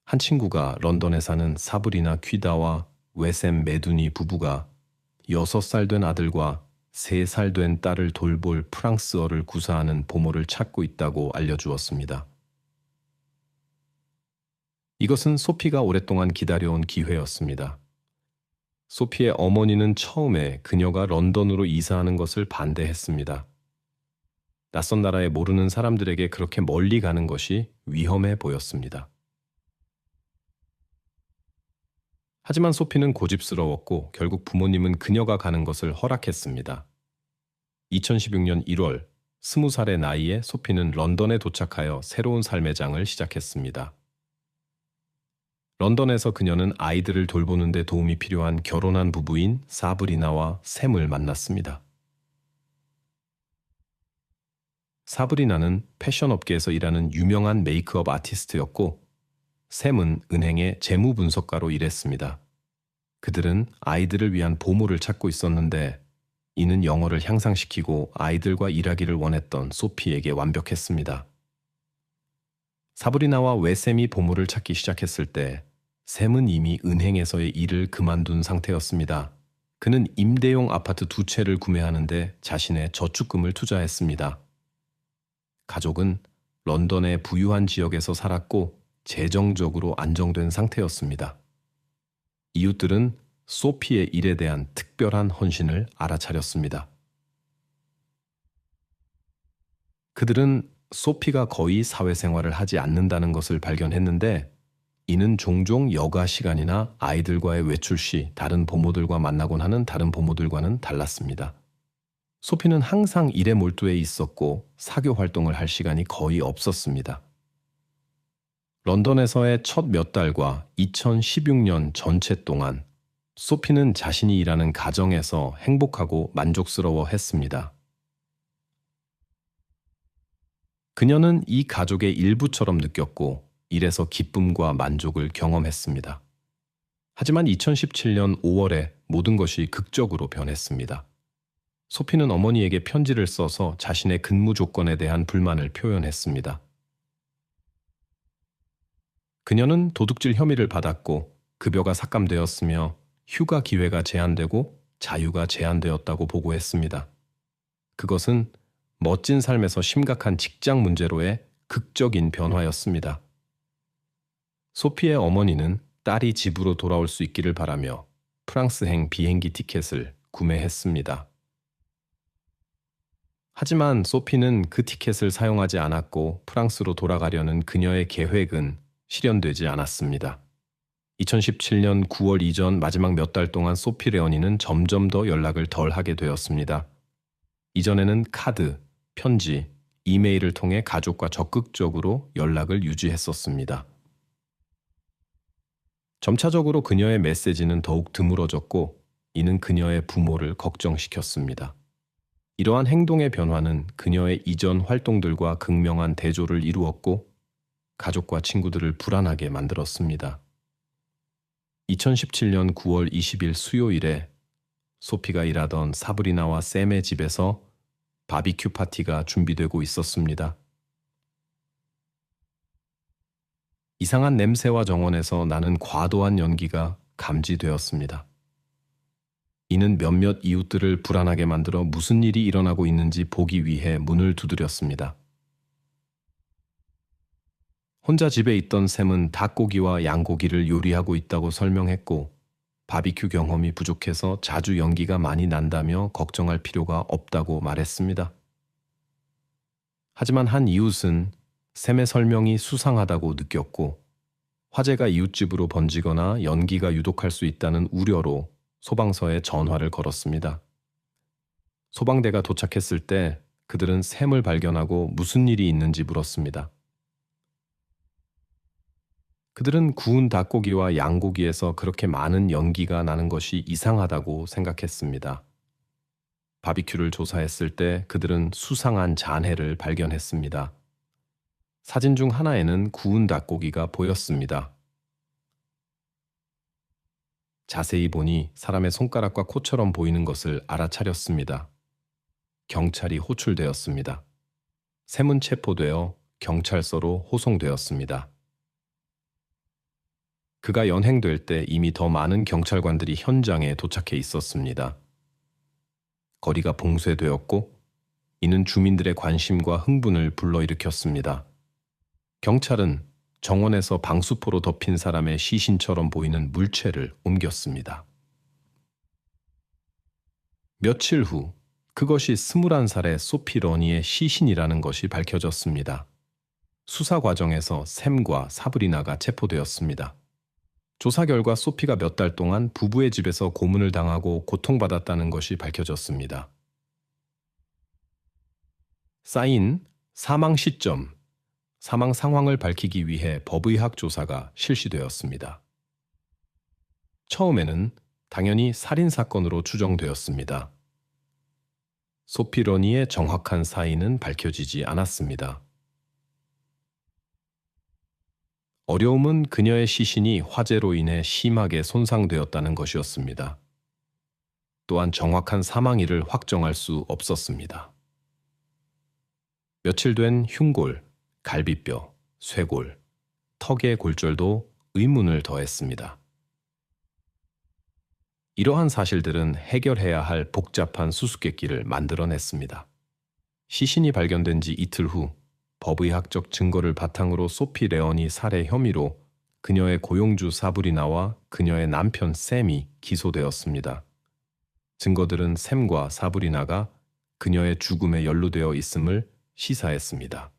한 친구가 런던에 사는 사브리나 퀴다와 웨셈 메두니 부부가 6살 된 아들과 3살 된 딸을 돌볼 프랑스어를 구사하는 보모를 찾고 있다고 알려주었습니다. 이것은 소피가 오랫동안 기다려온 기회였습니다. 소피의 어머니는 처음에 그녀가 런던으로 이사하는 것을 반대했습니다. 낯선 나라에 모르는 사람들에게 그렇게 멀리 가는 것이 위험해 보였습니다. 하지만 소피는 고집스러웠고 결국 부모님은 그녀가 가는 것을 허락했습니다. 2016년 1월 20살의 나이에 소피는 런던에 도착하여 새로운 삶의 장을 시작했습니다. 런던에서 그녀는 아이들을 돌보는 데 도움이 필요한 결혼한 부부인 사브리나와 샘을 만났습니다. 사브리나는 패션업계에서 일하는 유명한 메이크업 아티스트였고 샘은 은행의 재무분석가로 일했습니다. 그들은 아이들을 위한 보모를 찾고 있었는데 이는 영어를 향상시키고 아이들과 일하기를 원했던 소피에게 완벽했습니다. 사브리나와 왜 샘이 보모를 찾기 시작했을 때 샘은 이미 은행에서의 일을 그만둔 상태였습니다. 그는 임대용 아파트 2채를 구매하는데 자신의 저축금을 투자했습니다. 가족은 런던의 부유한 지역에서 살았고 재정적으로 안정된 상태였습니다. 이웃들은 소피의 일에 대한 특별한 헌신을 알아차렸습니다. 그들은 소피가 거의 사회생활을 하지 않는다는 것을 발견했는데 이는 종종 여가 시간이나 아이들과의 외출 시 다른 부모들과 만나곤 하는 다른 부모들과는 달랐습니다. 소피는 항상 일에 몰두해 있었고 사교 활동을 할 시간이 거의 없었습니다. 런던에서의 첫 몇 달과 2016년 전체 동안 소피는 자신이 일하는 가정에서 행복하고 만족스러워 했습니다. 그녀는 이 가족의 일부처럼 느꼈고 일에서 기쁨과 만족을 경험했습니다. 하지만 2017년 5월에 모든 것이 극적으로 변했습니다. 소피는 어머니에게 편지를 써서 자신의 근무 조건에 대한 불만을 표현했습니다. 그녀는 도둑질 혐의를 받았고 급여가 삭감되었으며 휴가 기회가 제한되고 자유가 제한되었다고 보고했습니다. 그것은 멋진 삶에서 심각한 직장 문제로의 극적인 변화였습니다. 소피의 어머니는 딸이 집으로 돌아올 수 있기를 바라며 프랑스행 비행기 티켓을 구매했습니다. 하지만 소피는 그 티켓을 사용하지 않았고 프랑스로 돌아가려는 그녀의 계획은 실현되지 않았습니다. 2017년 9월 이전 마지막 몇 달 동안 소피 레오니는 점점 더 연락을 덜 하게 되었습니다. 이전에는 카드, 편지, 이메일을 통해 가족과 적극적으로 연락을 유지했었습니다. 점차적으로 그녀의 메시지는 더욱 드물어졌고 이는 그녀의 부모를 걱정시켰습니다. 이러한 행동의 변화는 그녀의 이전 활동들과 극명한 대조를 이루었고 가족과 친구들을 불안하게 만들었습니다. 2017년 9월 20일 수요일에 소피가 일하던 사브리나와 샘의 집에서 바비큐 파티가 준비되고 있었습니다. 이상한 냄새와 정원에서 나는 과도한 연기가 감지되었습니다. 이는 몇몇 이웃들을 불안하게 만들어 무슨 일이 일어나고 있는지 보기 위해 문을 두드렸습니다. 혼자 집에 있던 샘은 닭고기와 양고기를 요리하고 있다고 설명했고 바비큐 경험이 부족해서 자주 연기가 많이 난다며 걱정할 필요가 없다고 말했습니다. 하지만 한 이웃은 샘의 설명이 수상하다고 느꼈고 화재가 이웃집으로 번지거나 연기가 유독할 수 있다는 우려로 소방서에 전화를 걸었습니다. 소방대가 도착했을 때 그들은 샘을 발견하고 무슨 일이 있는지 물었습니다. 그들은 구운 닭고기와 양고기에서 그렇게 많은 연기가 나는 것이 이상하다고 생각했습니다. 바비큐를 조사했을 때 그들은 수상한 잔해를 발견했습니다. 사진 중 하나에는 구운 닭고기가 보였습니다. 자세히 보니 사람의 손가락과 코처럼 보이는 것을 알아차렸습니다. 경찰이 호출되었습니다. 샘은 체포되어 경찰서로 호송되었습니다. 그가 연행될 때 이미 더 많은 경찰관들이 현장에 도착해 있었습니다. 거리가 봉쇄되었고 이는 주민들의 관심과 흥분을 불러일으켰습니다. 경찰은 정원에서 방수포로 덮인 사람의 시신처럼 보이는 물체를 옮겼습니다. 며칠 후 그것이 21살의 소피 러니의 시신이라는 것이 밝혀졌습니다. 수사 과정에서 샘과 사브리나가 체포되었습니다. 조사 결과 소피가 몇 달 동안 부부의 집에서 고문을 당하고 고통받았다는 것이 밝혀졌습니다. 쌓인 사망 시점, 사망 상황을 밝히기 위해 법의학 조사가 실시되었습니다. 처음에는 당연히 살인사건으로 추정되었습니다. 소피 러니의 정확한 사인은 밝혀지지 않았습니다. 어려움은 그녀의 시신이 화재로 인해 심하게 손상되었다는 것이었습니다. 또한 정확한 사망일을 확정할 수 없었습니다. 며칠 된 흉골, 갈비뼈, 쇄골, 턱의 골절도 의문을 더했습니다. 이러한 사실들은 해결해야 할 복잡한 수수께끼를 만들어냈습니다. 시신이 발견된 지 이틀 후 법의학적 증거를 바탕으로 소피 레언이 살해 혐의로 그녀의 고용주 사브리나와 그녀의 남편 샘이 기소되었습니다. 증거들은 샘과 사브리나가 그녀의 죽음에 연루되어 있음을 시사했습니다.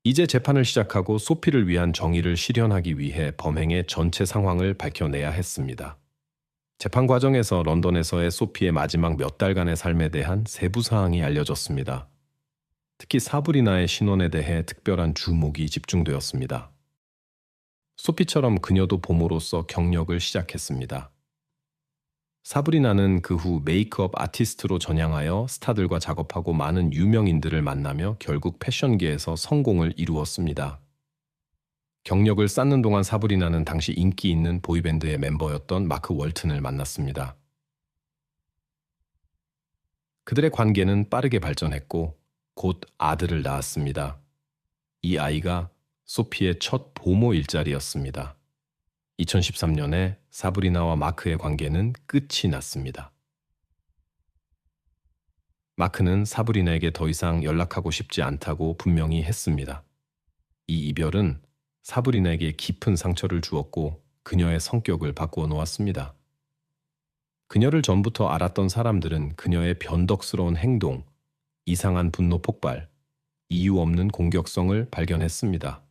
이제 재판을 시작하고 소피를 위한 정의를 실현하기 위해 범행의 전체 상황을 밝혀내야 했습니다. 재판 과정에서 런던에서의 소피의 마지막 몇 달간의 삶에 대한 세부 사항이 알려졌습니다. 특히 사브리나의 신원에 대해 특별한 주목이 집중되었습니다. 소피처럼 그녀도 보모로서 경력을 시작했습니다. 사브리나는 그 후 메이크업 아티스트로 전향하여 스타들과 작업하고 많은 유명인들을 만나며 결국 패션계에서 성공을 이루었습니다. 경력을 쌓는 동안 사브리나는 당시 인기 있는 보이밴드의 멤버였던 마크 월튼을 만났습니다. 그들의 관계는 빠르게 발전했고 곧 아들을 낳았습니다. 이 아이가 소피의 첫 보모 일자리였습니다. 2013년에 사브리나와 마크의 관계는 끝이 났습니다. 마크는 사브리나에게 더 이상 연락하고 싶지 않다고 분명히 했습니다. 이 이별은 사브리나에게 깊은 상처를 주었고 그녀의 성격을 바꾸어 놓았습니다. 그녀를 전부터 알았던 사람들은 그녀의 변덕스러운 행동, 이상한 분노 폭발, 이유 없는 공격성을 발견했습니다.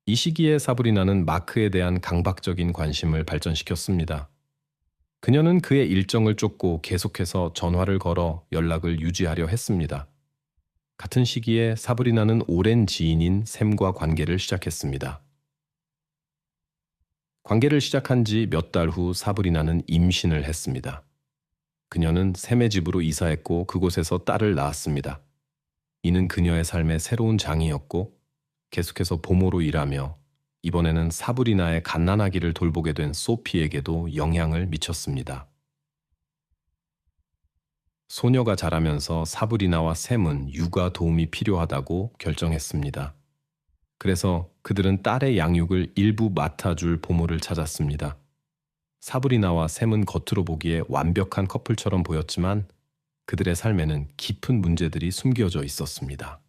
이 시기에 사브리나는 마크에 대한 강박적인 관심을 발전시켰습니다. 그녀는 그의 일정을 쫓고 계속해서 전화를 걸어 연락을 유지하려 했습니다. 같은 시기에 사브리나는 오랜 지인인 샘과 관계를 시작했습니다. 관계를 시작한 지 몇 달 후 사브리나는 임신을 했습니다. 그녀는 샘의 집으로 이사했고 그곳에서 딸을 낳았습니다. 이는 그녀의 삶의 새로운 장이었고 계속해서 보모로 일하며 이번에는 사브리나의 갓난아기를 돌보게 된 소피에게도 영향을 미쳤습니다. 소녀가 자라면서 사브리나와 샘은 육아 도움이 필요하다고 결정했습니다. 그래서 그들은 딸의 양육을 일부 맡아줄 보모를 찾았습니다. 사브리나와 샘은 겉으로 보기에 완벽한 커플처럼 보였지만 그들의 삶에는 깊은 문제들이 숨겨져 있었습니다.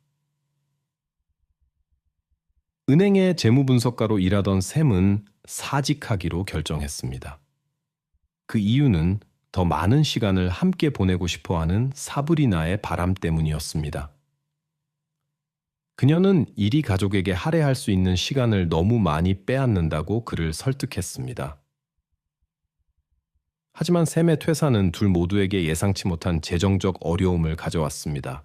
은행의 재무분석가로 일하던 샘은 사직하기로 결정했습니다. 그 이유는 더 많은 시간을 함께 보내고 싶어하는 사브리나의 바람 때문이었습니다. 그녀는 일이 가족에게 할애할 수 있는 시간을 너무 많이 빼앗는다고 그를 설득했습니다. 하지만 샘의 퇴사는 둘 모두에게 예상치 못한 재정적 어려움을 가져왔습니다.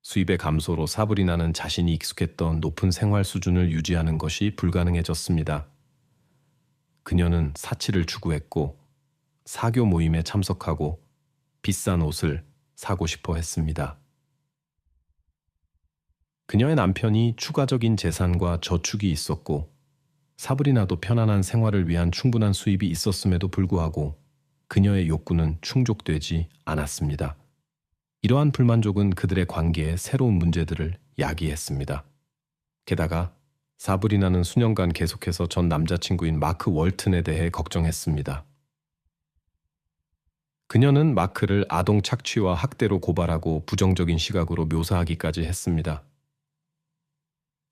수입의 감소로 사브리나는 자신이 익숙했던 높은 생활 수준을 유지하는 것이 불가능해졌습니다. 그녀는 사치를 추구했고 사교 모임에 참석하고 비싼 옷을 사고 싶어 했습니다. 그녀의 남편이 추가적인 재산과 저축이 있었고 사브리나도 편안한 생활을 위한 충분한 수입이 있었음에도 불구하고 그녀의 욕구는 충족되지 않았습니다. 이러한 불만족은 그들의 관계에 새로운 문제들을 야기했습니다. 게다가 사브리나는 수년간 계속해서 전 남자친구인 마크 월튼에 대해 걱정했습니다. 그녀는 마크를 아동 착취와 학대로 고발하고 부정적인 시각으로 묘사하기까지 했습니다.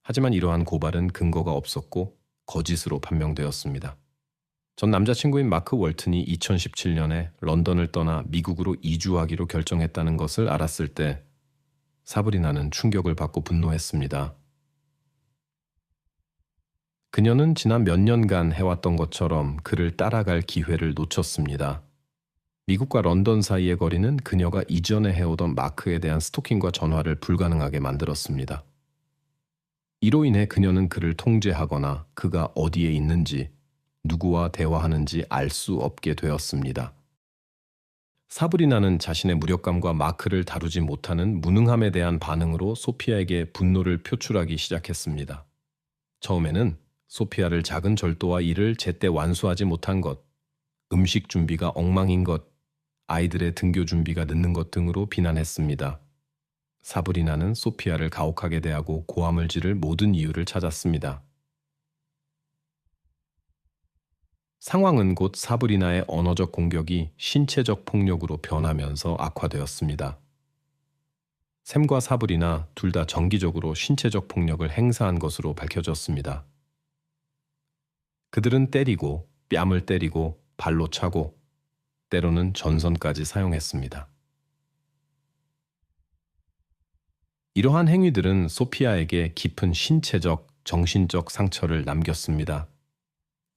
하지만 이러한 고발은 근거가 없었고 거짓으로 판명되었습니다. 전 남자친구인 마크 월튼이 2017년에 런던을 떠나 미국으로 이주하기로 결정했다는 것을 알았을 때 사브리나는 충격을 받고 분노했습니다. 그녀는 지난 몇 년간 해왔던 것처럼 그를 따라갈 기회를 놓쳤습니다. 미국과 런던 사이의 거리는 그녀가 이전에 해오던 마크에 대한 스토킹과 전화를 불가능하게 만들었습니다. 이로 인해 그녀는 그를 통제하거나 그가 어디에 있는지, 누구와 대화하는지 알 수 없게 되었습니다. 사브리나는 자신의 무력감과 마크를 다루지 못하는 무능함에 대한 반응으로 소피아에게 분노를 표출하기 시작했습니다. 처음에는 소피아를 작은 절도와 일을 제때 완수하지 못한 것, 음식 준비가 엉망인 것, 아이들의 등교 준비가 늦는 것 등으로 비난했습니다. 사브리나는 소피아를 가혹하게 대하고 고함을 지를 모든 이유를 찾았습니다. 상황은 곧 사브리나의 언어적 공격이 신체적 폭력으로 변하면서 악화되었습니다. 샘과 사브리나 둘 다 정기적으로 신체적 폭력을 행사한 것으로 밝혀졌습니다. 그들은 때리고 뺨을 때리고 발로 차고 때로는 전선까지 사용했습니다. 이러한 행위들은 소피아에게 깊은 신체적, 정신적 상처를 남겼습니다.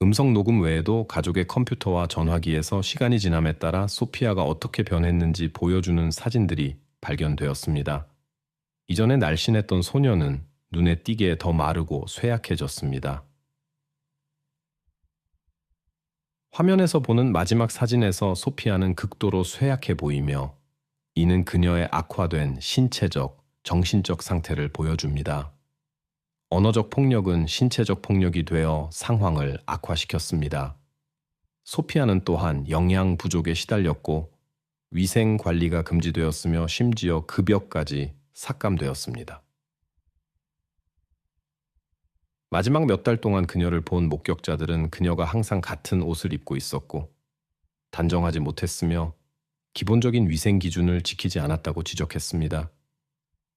음성 녹음 외에도 가족의 컴퓨터와 전화기에서 시간이 지남에 따라 소피아가 어떻게 변했는지 보여주는 사진들이 발견되었습니다. 이전에 날씬했던 소녀는 눈에 띄게 더 마르고 쇠약해졌습니다. 화면에서 보는 마지막 사진에서 소피아는 극도로 쇠약해 보이며 이는 그녀의 악화된 신체적, 정신적 상태를 보여줍니다. 언어적 폭력은 신체적 폭력이 되어 상황을 악화시켰습니다. 소피아는 또한 영양 부족에 시달렸고 위생 관리가 금지되었으며 심지어 급여까지 삭감되었습니다. 마지막 몇 달 동안 그녀를 본 목격자들은 그녀가 항상 같은 옷을 입고 있었고 단정하지 못했으며 기본적인 위생 기준을 지키지 않았다고 지적했습니다.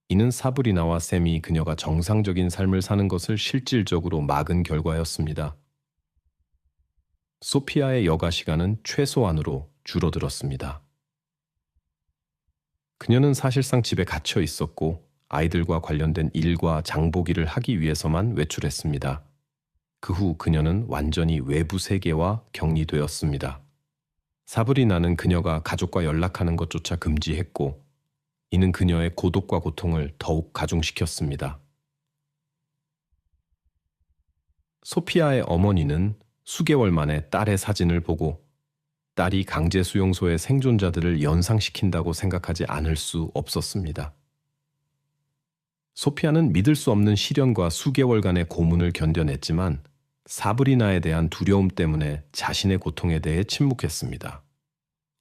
이는 사브리나와 샘이 그녀가 정상적인 삶을 사는 것을 실질적으로 막은 결과였습니다. 소피아의 여가 시간은 최소한으로 줄어들었습니다. 그녀는 사실상 집에 갇혀 있었고 아이들과 관련된 일과 장보기를 하기 위해서만 외출했습니다. 그 후 그녀는 완전히 외부 세계와 격리되었습니다. 사브리나는 그녀가 가족과 연락하는 것조차 금지했고 이는 그녀의 고독과 고통을 더욱 가중시켰습니다. 소피아의 어머니는 수개월 만에 딸의 사진을 보고 딸이 강제 수용소의 생존자들을 연상시킨다고 생각하지 않을 수 없었습니다. 소피아는 믿을 수 없는 시련과 수개월간의 고문을 견뎌냈지만 사브리나에 대한 두려움 때문에 자신의 고통에 대해 침묵했습니다.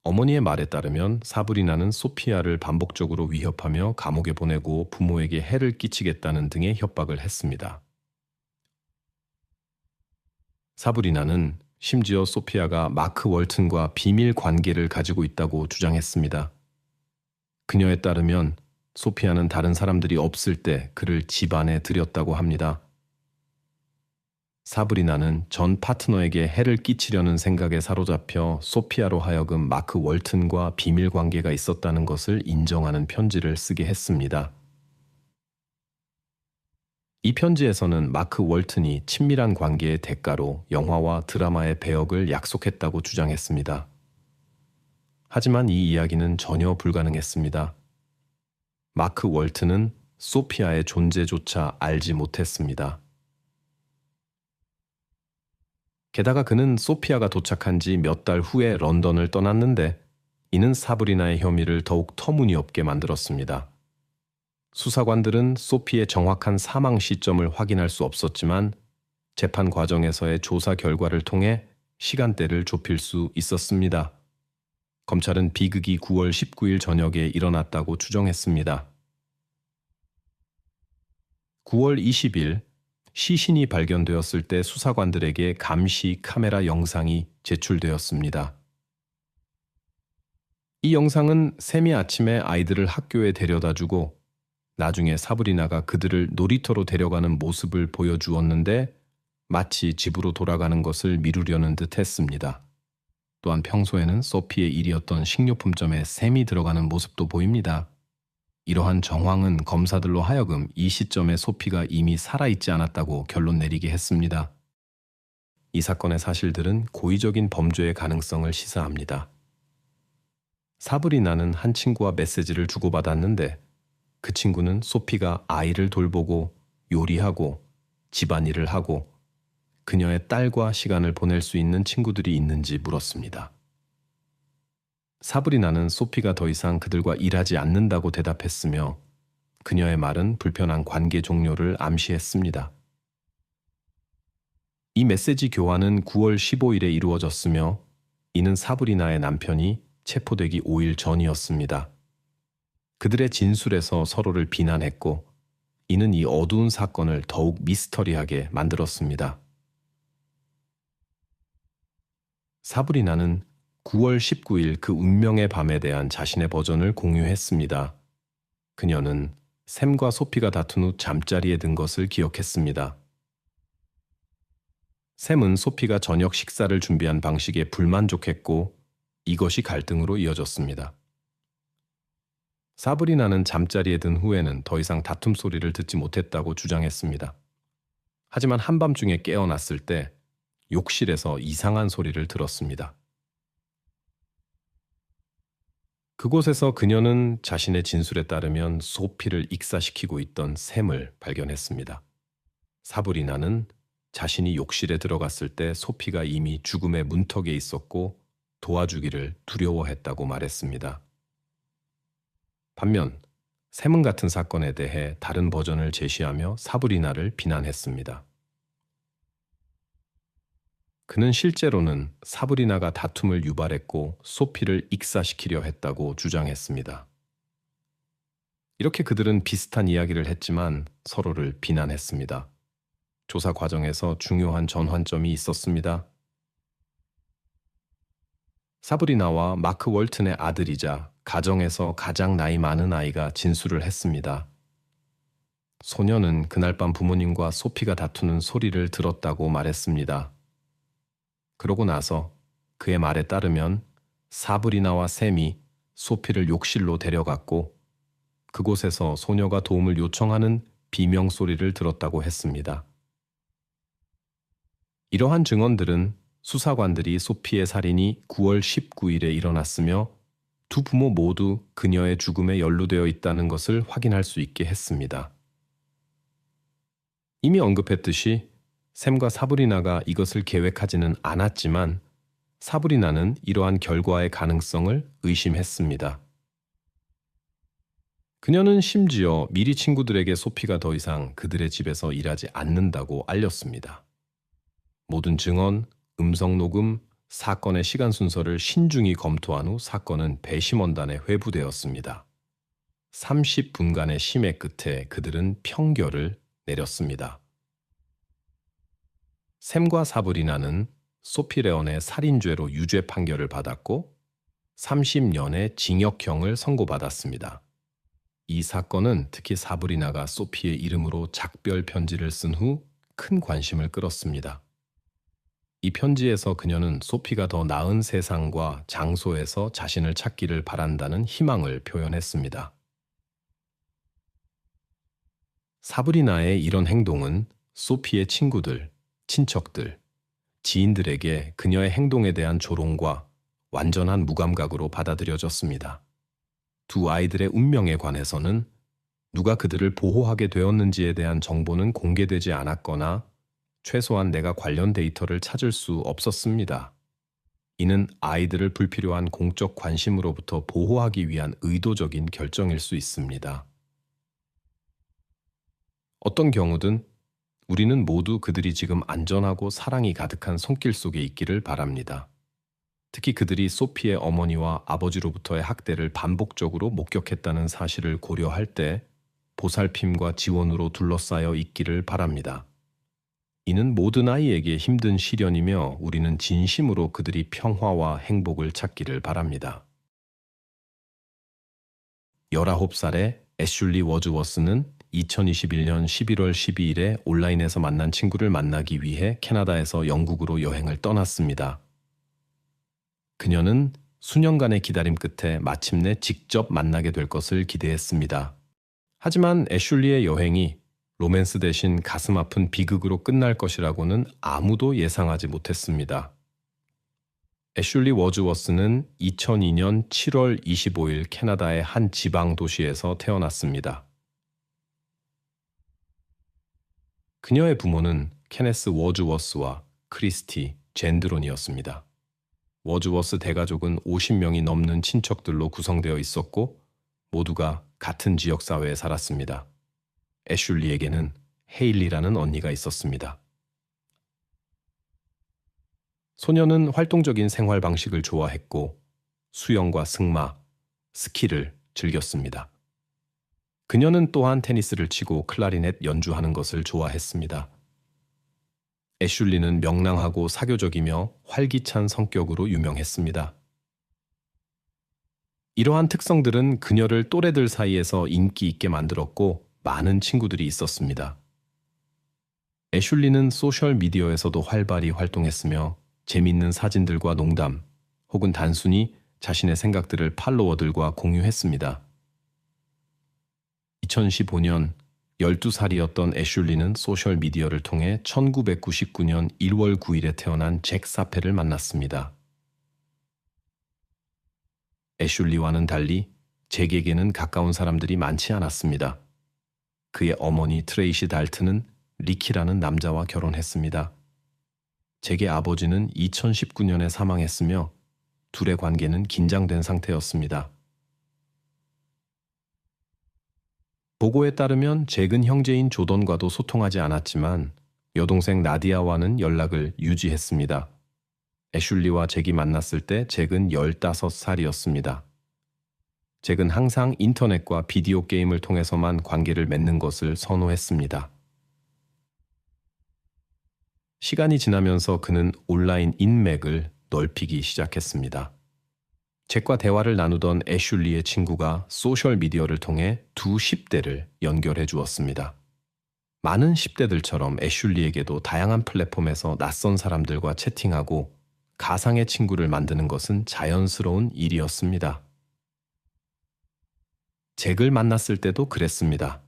어머니의 말에 따르면 사브리나는 소피아를 반복적으로 위협하며 감옥에 보내고 부모에게 해를 끼치겠다는 등의 협박을 했습니다. 사브리나는 심지어 소피아가 마크 월튼과 비밀 관계를 가지고 있다고 주장했습니다. 그녀에 따르면 소피아는 다른 사람들이 없을 때 그를 집안에 들였다고 합니다. 사브리나는 전 파트너에게 해를 끼치려는 생각에 사로잡혀 소피아로 하여금 마크 월튼과 비밀 관계가 있었다는 것을 인정하는 편지를 쓰게 했습니다. 이 편지에서는 마크 월튼이 친밀한 관계의 대가로 영화와 드라마의 배역을 약속했다고 주장했습니다. 하지만 이 이야기는 전혀 불가능했습니다. 마크 월튼은 소피아의 존재조차 알지 못했습니다. 게다가 그는 소피아가 도착한 지 몇 달 후에 런던을 떠났는데 이는 사브리나의 혐의를 더욱 터무니없게 만들었습니다. 수사관들은 소피의 정확한 사망 시점을 확인할 수 없었지만 재판 과정에서의 조사 결과를 통해 시간대를 좁힐 수 있었습니다. 검찰은 비극이 9월 19일 저녁에 일어났다고 추정했습니다. 9월 20일 시신이 발견되었을 때 수사관들에게 감시 카메라 영상이 제출되었습니다. 이 영상은 샘이 아침에 아이들을 학교에 데려다주고 나중에 사브리나가 그들을 놀이터로 데려가는 모습을 보여주었는데 마치 집으로 돌아가는 것을 미루려는 듯 했습니다. 또한 평소에는 소피의 일이었던 식료품점에 샘이 들어가는 모습도 보입니다. 이러한 정황은 검사들로 하여금 이 시점에 소피가 이미 살아있지 않았다고 결론 내리게 했습니다. 이 사건의 사실들은 고의적인 범죄의 가능성을 시사합니다. 사브리나는 한 친구와 메시지를 주고받았는데 그 친구는 소피가 아이를 돌보고 요리하고 집안일을 하고 그녀의 딸과 시간을 보낼 수 있는 친구들이 있는지 물었습니다. 사브리나는 소피가 더 이상 그들과 일하지 않는다고 대답했으며 그녀의 말은 불편한 관계 종료를 암시했습니다. 이 메시지 교환은 9월 15일에 이루어졌으며 이는 사브리나의 남편이 체포되기 5일 전이었습니다. 그들의 진술에서 서로를 비난했고 이는 이 어두운 사건을 더욱 미스터리하게 만들었습니다. 사브리나는 9월 19일 그 운명의 밤에 대한 자신의 버전을 공유했습니다. 그녀는 샘과 소피가 다툰 후 잠자리에 든 것을 기억했습니다. 샘은 소피가 저녁 식사를 준비한 방식에 불만족했고 이것이 갈등으로 이어졌습니다. 사브리나는 잠자리에 든 후에는 더 이상 다툼 소리를 듣지 못했다고 주장했습니다. 하지만 한밤중에 깨어났을 때 욕실에서 이상한 소리를 들었습니다. 그곳에서 그녀는 자신의 진술에 따르면 소피를 익사시키고 있던 샘을 발견했습니다. 사브리나는 자신이 욕실에 들어갔을 때 소피가 이미 죽음의 문턱에 있었고 도와주기를 두려워했다고 말했습니다. 반면 샘은 같은 사건에 대해 다른 버전을 제시하며 사브리나를 비난했습니다. 그는 실제로는 사브리나가 다툼을 유발했고 소피를 익사시키려 했다고 주장했습니다. 이렇게 그들은 비슷한 이야기를 했지만 서로를 비난했습니다. 조사 과정에서 중요한 전환점이 있었습니다. 사브리나와 마크 월튼의 아들이자 가정에서 가장 나이 많은 아이가 진술을 했습니다. 소녀는 그날 밤 부모님과 소피가 다투는 소리를 들었다고 말했습니다. 그러고 나서 그의 말에 따르면 사브리나와 샘이 소피를 욕실로 데려갔고 그곳에서 소녀가 도움을 요청하는 비명 소리를 들었다고 했습니다. 이러한 증언들은 수사관들이 소피의 살인이 9월 19일에 일어났으며 두 부모 모두 그녀의 죽음에 연루되어 있다는 것을 확인할 수 있게 했습니다. 이미 언급했듯이 샘과 사브리나가 이것을 계획하지는 않았지만 사브리나는 이러한 결과의 가능성을 의심했습니다. 그녀는 심지어 미리 친구들에게 소피가 더 이상 그들의 집에서 일하지 않는다고 알렸습니다. 모든 증언, 음성 녹음, 사건의 시간 순서를 신중히 검토한 후 사건은 배심원단에 회부되었습니다. 30분간의 심의 끝에 그들은 평결을 내렸습니다. 샘과 사브리나는 소피 레온의 살인죄로 유죄 판결을 받았고 30년의 징역형을 선고받았습니다. 이 사건은 특히 사브리나가 소피의 이름으로 작별 편지를 쓴 후 큰 관심을 끌었습니다. 이 편지에서 그녀는 소피가 더 나은 세상과 장소에서 자신을 찾기를 바란다는 희망을 표현했습니다. 사브리나의 이런 행동은 소피의 친구들, 친척들, 지인들에게 그녀의 행동에 대한 조롱과 완전한 무감각으로 받아들여졌습니다. 두 아이들의 운명에 관해서는 누가 그들을 보호하게 되었는지에 대한 정보는 공개되지 않았거나 최소한 내가 관련 데이터를 찾을 수 없었습니다. 이는 아이들을 불필요한 공적 관심으로부터 보호하기 위한 의도적인 결정일 수 있습니다. 어떤 경우든 우리는 모두 그들이 지금 안전하고 사랑이 가득한 손길 속에 있기를 바랍니다. 특히 그들이 소피의 어머니와 아버지로부터의 학대를 반복적으로 목격했다는 사실을 고려할 때 보살핌과 지원으로 둘러싸여 있기를 바랍니다. 이는 모든 아이에게 힘든 시련이며 우리는 진심으로 그들이 평화와 행복을 찾기를 바랍니다. 19살의 애슐리 워즈워스는 2021년 11월 12일에 온라인에서 만난 친구를 만나기 위해 캐나다에서 영국으로 여행을 떠났습니다. 그녀는 수년간의 기다림 끝에 마침내 직접 만나게 될 것을 기대했습니다. 하지만 애슐리의 여행이 로맨스 대신 가슴 아픈 비극으로 끝날 것이라고는 아무도 예상하지 못했습니다. 애슐리 워즈워스는 2002년 7월 25일 캐나다의 한 지방 도시에서 태어났습니다. 그녀의 부모는 케네스 워즈워스와 크리스티 젠드론이었습니다. 워즈워스 대가족은 50명이 넘는 친척들로 구성되어 있었고 모두가 같은 지역사회에 살았습니다. 애슐리에게는 헤일리라는 언니가 있었습니다. 소녀는 활동적인 생활 방식을 좋아했고 수영과 승마, 스키를 즐겼습니다. 그녀는 또한 테니스를 치고 클라리넷 연주하는 것을 좋아했습니다. 애슐리는 명랑하고 사교적이며 활기찬 성격으로 유명했습니다. 이러한 특성들은 그녀를 또래들 사이에서 인기 있게 만들었고 많은 친구들이 있었습니다. 애슐리는 소셜미디어에서도 활발히 활동했으며 재미있는 사진들과 농담 혹은 단순히 자신의 생각들을 팔로워들과 공유했습니다. 2015년 12살이었던 애슐리는 소셜미디어를 통해 1999년 1월 9일에 태어난 잭 사페를 만났습니다. 애슐리와는 달리 잭에게는 가까운 사람들이 많지 않았습니다. 그의 어머니 트레이시 달튼은 리키라는 남자와 결혼했습니다. 잭의 아버지는 2019년에 사망했으며 둘의 관계는 긴장된 상태였습니다. 보고에 따르면 잭은 형제인 조던과도 소통하지 않았지만 여동생 나디아와는 연락을 유지했습니다. 애슐리와 잭이 만났을 때 잭은 15살이었습니다. 잭은 항상 인터넷과 비디오 게임을 통해서만 관계를 맺는 것을 선호했습니다. 시간이 지나면서 그는 온라인 인맥을 넓히기 시작했습니다. 잭과 대화를 나누던 애슐리의 친구가 소셜미디어를 통해 두 10대를 연결해 주었습니다. 많은 10대들처럼 애슐리에게도 다양한 플랫폼에서 낯선 사람들과 채팅하고 가상의 친구를 만드는 것은 자연스러운 일이었습니다. 잭을 만났을 때도 그랬습니다.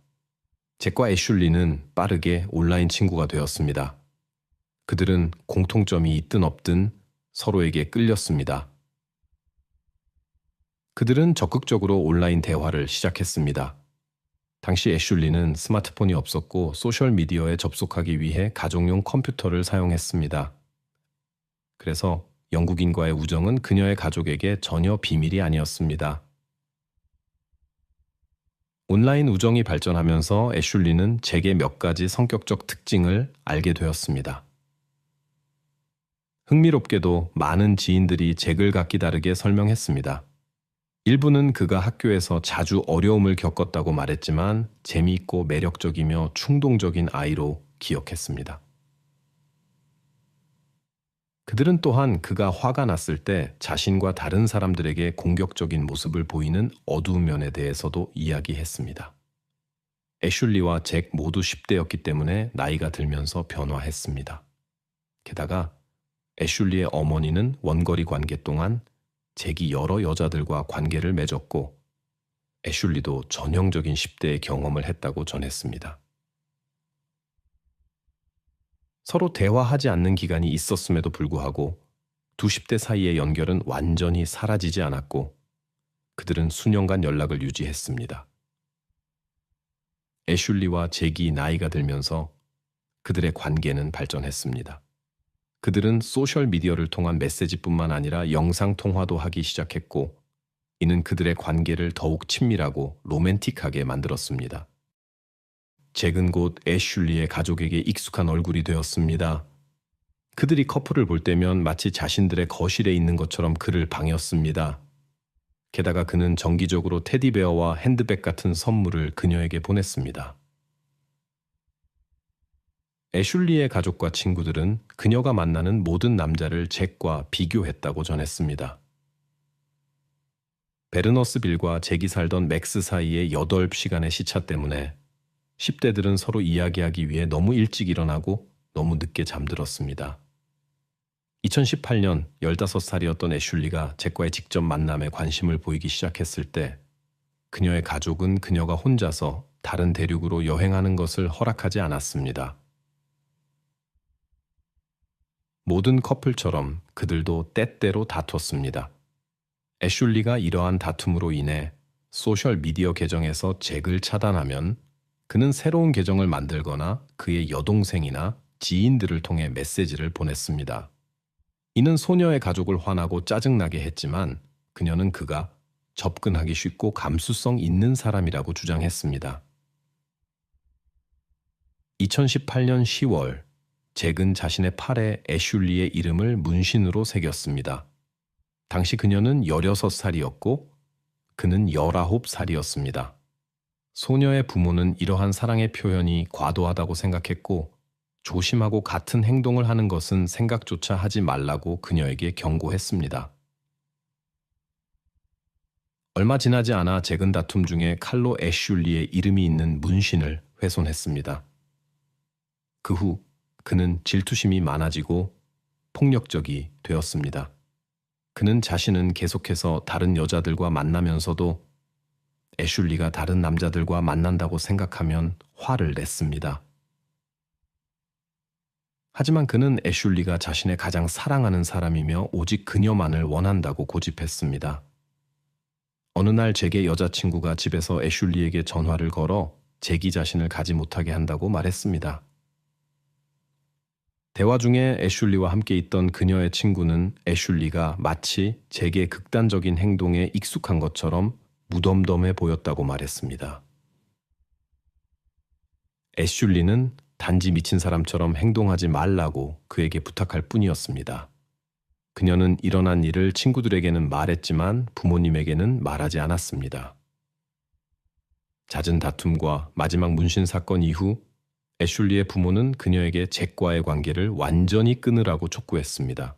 잭과 애슐리는 빠르게 온라인 친구가 되었습니다. 그들은 공통점이 있든 없든 서로에게 끌렸습니다. 그들은 적극적으로 온라인 대화를 시작했습니다. 당시 애슐리는 스마트폰이 없었고 소셜미디어에 접속하기 위해 가정용 컴퓨터를 사용했습니다. 그래서 영국인과의 우정은 그녀의 가족에게 전혀 비밀이 아니었습니다. 온라인 우정이 발전하면서 애슐리는 잭의 몇 가지 성격적 특징을 알게 되었습니다. 흥미롭게도 많은 지인들이 잭을 각기 다르게 설명했습니다. 일부는 그가 학교에서 자주 어려움을 겪었다고 말했지만 재미있고 매력적이며 충동적인 아이로 기억했습니다. 그들은 또한 그가 화가 났을 때 자신과 다른 사람들에게 공격적인 모습을 보이는 어두운 면에 대해서도 이야기했습니다. 애슐리와 잭 모두 10대였기 때문에 나이가 들면서 변화했습니다. 게다가 애슐리의 어머니는 원거리 관계 동안 잭이 여러 여자들과 관계를 맺었고 애슐리도 전형적인 10대의 경험을 했다고 전했습니다. 서로 대화하지 않는 기간이 있었음에도 불구하고 두 10대 사이의 연결은 완전히 사라지지 않았고 그들은 수년간 연락을 유지했습니다. 애슐리와 잭이 나이가 들면서 그들의 관계는 발전했습니다. 그들은 소셜미디어를 통한 메시지뿐만 아니라 영상통화도 하기 시작했고 이는 그들의 관계를 더욱 친밀하고 로맨틱하게 만들었습니다. 잭은 곧 애슐리의 가족에게 익숙한 얼굴이 되었습니다. 그들이 커플을 볼 때면 마치 자신들의 거실에 있는 것처럼 그를 반겼습니다. 게다가 그는 정기적으로 테디베어와 핸드백 같은 선물을 그녀에게 보냈습니다. 애슐리의 가족과 친구들은 그녀가 만나는 모든 남자를 잭과 비교했다고 전했습니다. 베르너스빌과 잭이 살던 맥스 사이의 8시간의 시차 때문에 10대들은 서로 이야기하기 위해 너무 일찍 일어나고 너무 늦게 잠들었습니다. 2018년 15살이었던 애슐리가 잭과의 직접 만남에 관심을 보이기 시작했을 때 그녀의 가족은 그녀가 혼자서 다른 대륙으로 여행하는 것을 허락하지 않았습니다. 모든 커플처럼 그들도 때때로 다퉜습니다. 애슐리가 이러한 다툼으로 인해 소셜미디어 계정에서 잭을 차단하면 그는 새로운 계정을 만들거나 그의 여동생이나 지인들을 통해 메시지를 보냈습니다. 이는 소녀의 가족을 화나고 짜증나게 했지만 그녀는 그가 접근하기 쉽고 감수성 있는 사람이라고 주장했습니다. 2018년 10월, 잭은 자신의 팔에 애슐리의 이름을 문신으로 새겼습니다. 당시 그녀는 16살이었고 그는 19살이었습니다. 소녀의 부모는 이러한 사랑의 표현이 과도하다고 생각했고 조심하고 같은 행동을 하는 것은 생각조차 하지 말라고 그녀에게 경고했습니다. 얼마 지나지 않아 잭은 다툼 중에 칼로 애슐리의 이름이 있는 문신을 훼손했습니다. 그 후 그는 질투심이 많아지고 폭력적이 되었습니다. 그는 자신은 계속해서 다른 여자들과 만나면서도 애슐리가 다른 남자들과 만난다고 생각하면 화를 냈습니다. 하지만 그는 애슐리가 자신의 가장 사랑하는 사람이며 오직 그녀만을 원한다고 고집했습니다. 어느 날 잭의 여자친구가 집에서 애슐리에게 전화를 걸어 잭이 자신을 가지 못하게 한다고 말했습니다. 대화 중에 애슐리와 함께 있던 그녀의 친구는 애슐리가 마치 잭의 극단적인 행동에 익숙한 것처럼 무덤덤해 보였다고 말했습니다. 애슐리는 단지 미친 사람처럼 행동하지 말라고 그에게 부탁할 뿐이었습니다. 그녀는 일어난 일을 친구들에게는 말했지만 부모님에게는 말하지 않았습니다. 잦은 다툼과 마지막 문신 사건 이후 애슐리의 부모는 그녀에게 잭과의 관계를 완전히 끊으라고 촉구했습니다.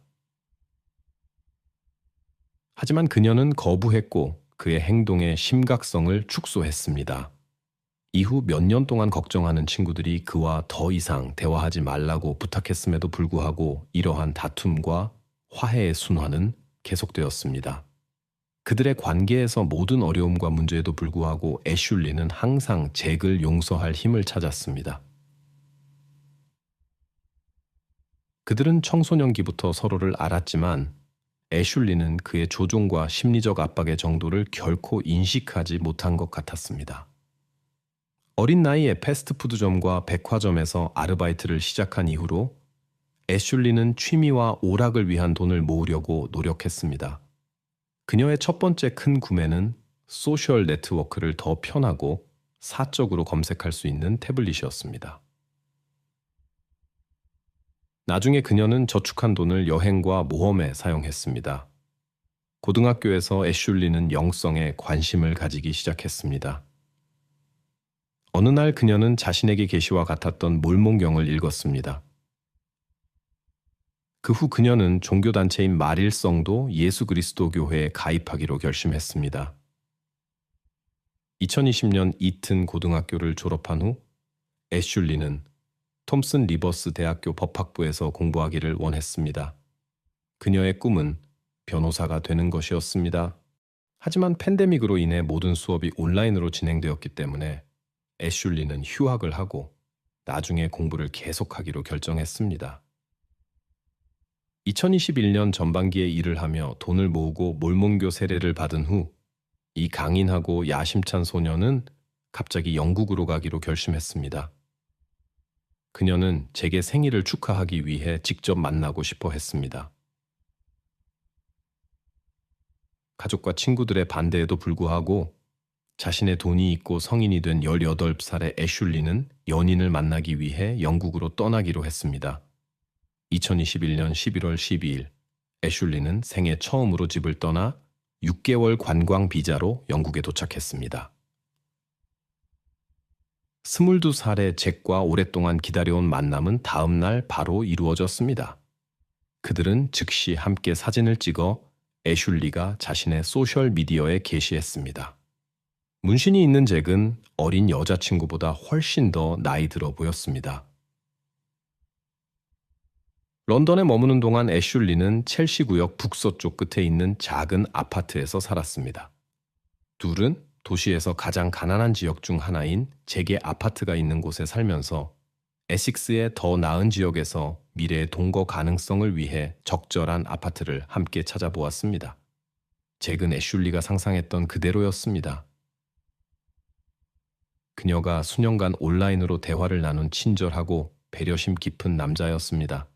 하지만 그녀는 거부했고 그의 행동의 심각성을 축소했습니다. 이후 몇 년 동안 걱정하는 친구들이 그와 더 이상 대화하지 말라고 부탁했음에도 불구하고 이러한 다툼과 화해의 순환은 계속되었습니다. 그들의 관계에서 모든 어려움과 문제에도 불구하고 애슐리는 항상 잭을 용서할 힘을 찾았습니다. 그들은 청소년기부터 서로를 알았지만 애슐리는 그의 조종과 심리적 압박의 정도를 결코 인식하지 못한 것 같았습니다. 어린 나이에 패스트푸드점과 백화점에서 아르바이트를 시작한 이후로 애슐리는 취미와 오락을 위한 돈을 모으려고 노력했습니다. 그녀의 첫 번째 큰 구매는 소셜 네트워크를 더 편하고 사적으로 검색할 수 있는 태블릿이었습니다. 나중에 그녀는 저축한 돈을 여행과 모험에 사용했습니다. 고등학교에서 애슐리는 영성에 관심을 가지기 시작했습니다. 어느 날 그녀는 자신에게 계시와 같았던 몰몬경을 읽었습니다. 그 후 그녀는 종교단체인 말일성도 예수 그리스도 교회에 가입하기로 결심했습니다. 2020년 이튼 고등학교를 졸업한 후 애슐리는 톰슨 리버스 대학교 법학부에서 공부하기를 원했습니다. 그녀의 꿈은 변호사가 되는 것이었습니다. 하지만 팬데믹으로 인해 모든 수업이 온라인으로 진행되었기 때문에 애슐리는 휴학을 하고 나중에 공부를 계속하기로 결정했습니다. 2021년 전반기에 일을 하며 돈을 모으고 몰몬교 세례를 받은 후 이 강인하고 야심찬 소녀는 갑자기 영국으로 가기로 결심했습니다. 그녀는 잭의 생일을 축하하기 위해 직접 만나고 싶어 했습니다. 가족과 친구들의 반대에도 불구하고 자신의 돈이 있고 성인이 된 18살의 애슐리는 연인을 만나기 위해 영국으로 떠나기로 했습니다. 2021년 11월 12일, 애슐리는 생애 처음으로 집을 떠나 6개월 관광 비자로 영국에 도착했습니다. 22살의 잭과 오랫동안 기다려온 만남은 다음 날 바로 이루어졌습니다. 그들은 즉시 함께 사진을 찍어 애슐리가 자신의 소셜미디어에 게시했습니다. 문신이 있는 잭은 어린 여자친구보다 훨씬 더 나이 들어 보였습니다. 런던에 머무는 동안 애슐리는 첼시 구역 북서쪽 끝에 있는 작은 아파트에서 살았습니다. 둘은 도시에서 가장 가난한 지역 중 하나인 잭의 아파트가 있는 곳에 살면서 에식스의 더 나은 지역에서 미래의 동거 가능성을 위해 적절한 아파트를 함께 찾아보았습니다. 잭은 애슐리가 상상했던 그대로였습니다. 그녀가 수년간 온라인으로 대화를 나눈 친절하고 배려심 깊은 남자였습니다.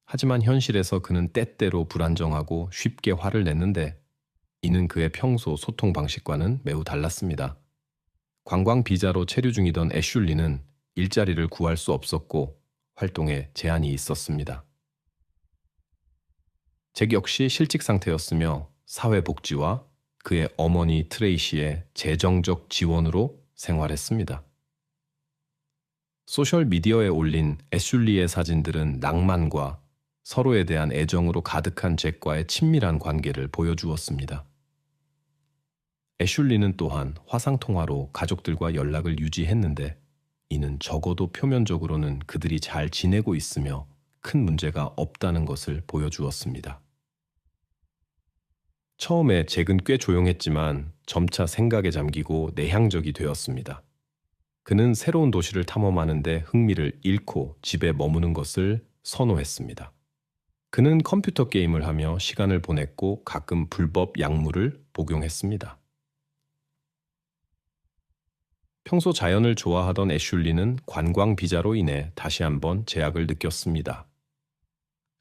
하지만 현실에서 그는 때때로 불안정하고 쉽게 화를 냈는데 이는 그의 평소 소통 방식과는 매우 달랐습니다. 관광 비자로 체류 중이던 애슐리는 일자리를 구할 수 없었고 활동에 제한이 있었습니다. 잭 역시 실직 상태였으며 사회복지와 그의 어머니 트레이시의 재정적 지원으로 생활했습니다. 소셜미디어에 올린 애슐리의 사진들은 낭만과 서로에 대한 애정으로 가득한 잭과의 친밀한 관계를 보여주었습니다. 애슐리는 또한 화상통화로 가족들과 연락을 유지했는데 이는 적어도 표면적으로는 그들이 잘 지내고 있으며 큰 문제가 없다는 것을 보여주었습니다. 처음에 잭은 꽤 조용했지만 점차 생각에 잠기고 내향적이 되었습니다. 그는 새로운 도시를 탐험하는데 흥미를 잃고 집에 머무는 것을 선호했습니다. 그는 컴퓨터 게임을 하며 시간을 보냈고 가끔 불법 약물을 복용했습니다. 평소 자연을 좋아하던 애슐리는 관광 비자로 인해 다시 한번 제약을 느꼈습니다.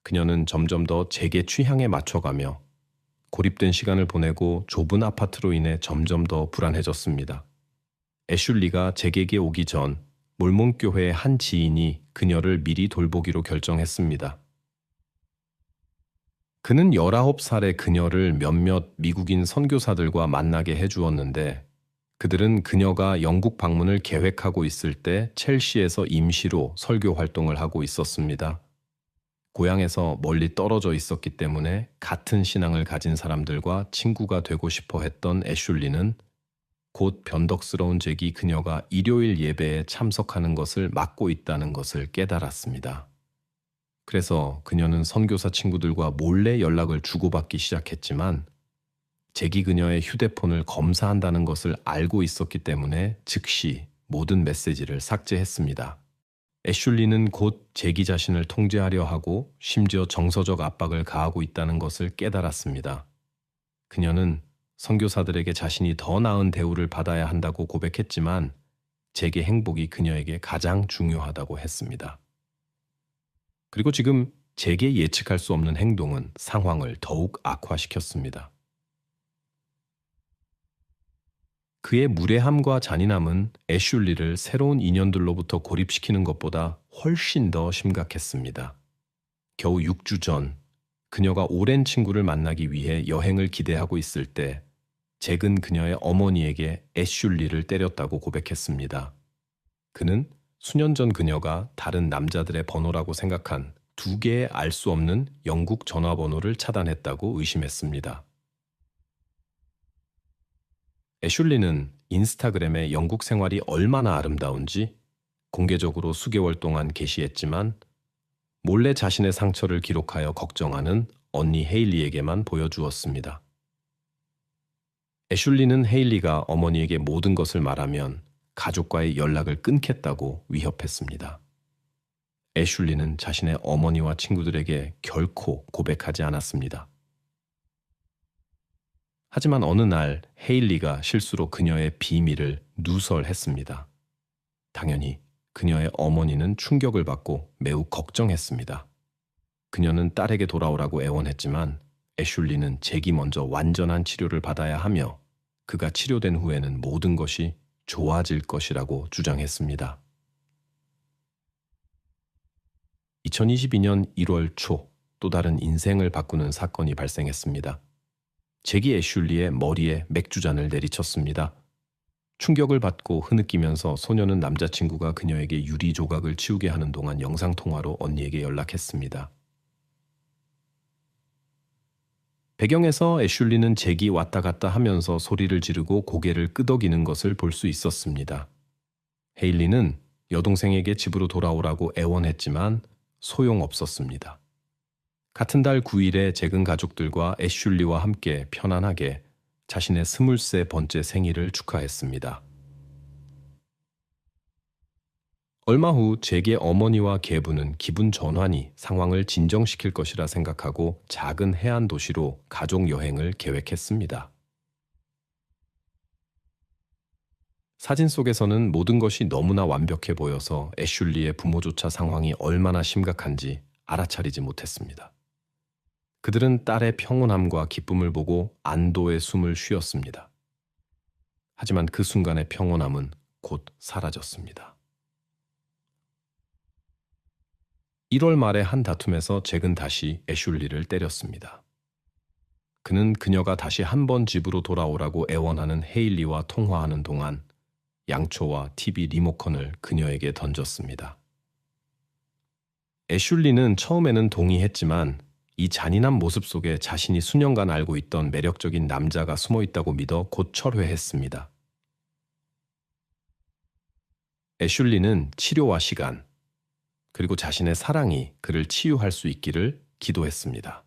그녀는 점점 더 잭의 취향에 맞춰가며 고립된 시간을 보내고 좁은 아파트로 인해 점점 더 불안해졌습니다. 애슐리가 잭에게 오기 전 몰몬교회의 한 지인이 그녀를 미리 돌보기로 결정했습니다. 그는 19살의 그녀를 몇몇 미국인 선교사들과 만나게 해주었는데 그들은 그녀가 영국 방문을 계획하고 있을 때 첼시에서 임시로 설교 활동을 하고 있었습니다. 고향에서 멀리 떨어져 있었기 때문에 같은 신앙을 가진 사람들과 친구가 되고 싶어 했던 애슐리는 곧 변덕스러운 잭이 그녀가 일요일 예배에 참석하는 것을 막고 있다는 것을 깨달았습니다. 그래서 그녀는 선교사 친구들과 몰래 연락을 주고받기 시작했지만 잭이 그녀의 휴대폰을 검사한다는 것을 알고 있었기 때문에 즉시 모든 메시지를 삭제했습니다. 애슐리는 곧 잭이 자신을 통제하려 하고 심지어 정서적 압박을 가하고 있다는 것을 깨달았습니다. 그녀는 선교사들에게 자신이 더 나은 대우를 받아야 한다고 고백했지만 잭의 행복이 그녀에게 가장 중요하다고 했습니다. 그리고 지금 잭의 예측할 수 없는 행동은 상황을 더욱 악화시켰습니다. 그의 무례함과 잔인함은 애슐리를 새로운 인연들로부터 고립시키는 것보다 훨씬 더 심각했습니다. 겨우 6주 전, 그녀가 오랜 친구를 만나기 위해 여행을 기대하고 있을 때 잭은 그녀의 어머니에게 애슐리를 때렸다고 고백했습니다. 그는 수년 전 그녀가 다른 남자들의 번호라고 생각한 2개의 알 수 없는 영국 전화번호를 차단했다고 의심했습니다. 애슐리는 인스타그램에 영국 생활이 얼마나 아름다운지 공개적으로 수개월 동안 게시했지만 몰래 자신의 상처를 기록하여 걱정하는 언니 헤일리에게만 보여주었습니다. 애슐리는 헤일리가 어머니에게 모든 것을 말하면 가족과의 연락을 끊겠다고 위협했습니다. 애슐리는 자신의 어머니와 친구들에게 결코 고백하지 않았습니다. 하지만 어느 날 헤일리가 실수로 그녀의 비밀을 누설했습니다. 당연히 그녀의 어머니는 충격을 받고 매우 걱정했습니다. 그녀는 딸에게 돌아오라고 애원했지만 애슐리는 잭이 먼저 완전한 치료를 받아야 하며 그가 치료된 후에는 모든 것이 좋아질 것이라고 주장했습니다. 2022년 1월 초 또 다른 인생을 바꾸는 사건이 발생했습니다. 잭이 애슐리의 머리에 맥주잔을 내리쳤습니다. 충격을 받고 흐느끼면서 소녀는 남자친구가 그녀에게 유리 조각을 치우게 하는 동안 영상통화로 언니에게 연락했습니다. 배경에서 애슐리는 잭이 왔다 갔다 하면서 소리를 지르고 고개를 끄덕이는 것을 볼 수 있었습니다. 헤일리는 여동생에게 집으로 돌아오라고 애원했지만 소용없었습니다. 같은 달 9일에 잭은 가족들과 애슐리와 함께 편안하게 자신의 23번째 생일을 축하했습니다. 얼마 후 잭의 어머니와 계부는 기분 전환이 상황을 진정시킬 것이라 생각하고 작은 해안 도시로 가족 여행을 계획했습니다. 사진 속에서는 모든 것이 너무나 완벽해 보여서 애슐리의 부모조차 상황이 얼마나 심각한지 알아차리지 못했습니다. 그들은 딸의 평온함과 기쁨을 보고 안도의 숨을 쉬었습니다. 하지만 그 순간의 평온함은 곧 사라졌습니다. 1월 말의 한 다툼에서 잭은 다시 애슐리를 때렸습니다. 그는 그녀가 다시 한 번 집으로 돌아오라고 애원하는 헤일리와 통화하는 동안 양초와 TV 리모컨을 그녀에게 던졌습니다. 애슐리는 처음에는 동의했지만 이 잔인한 모습 속에 자신이 수년간 알고 있던 매력적인 남자가 숨어 있다고 믿어 곧 철회했습니다. 애슐리는 치료와 시간, 그리고 자신의 사랑이 그를 치유할 수 있기를 기도했습니다.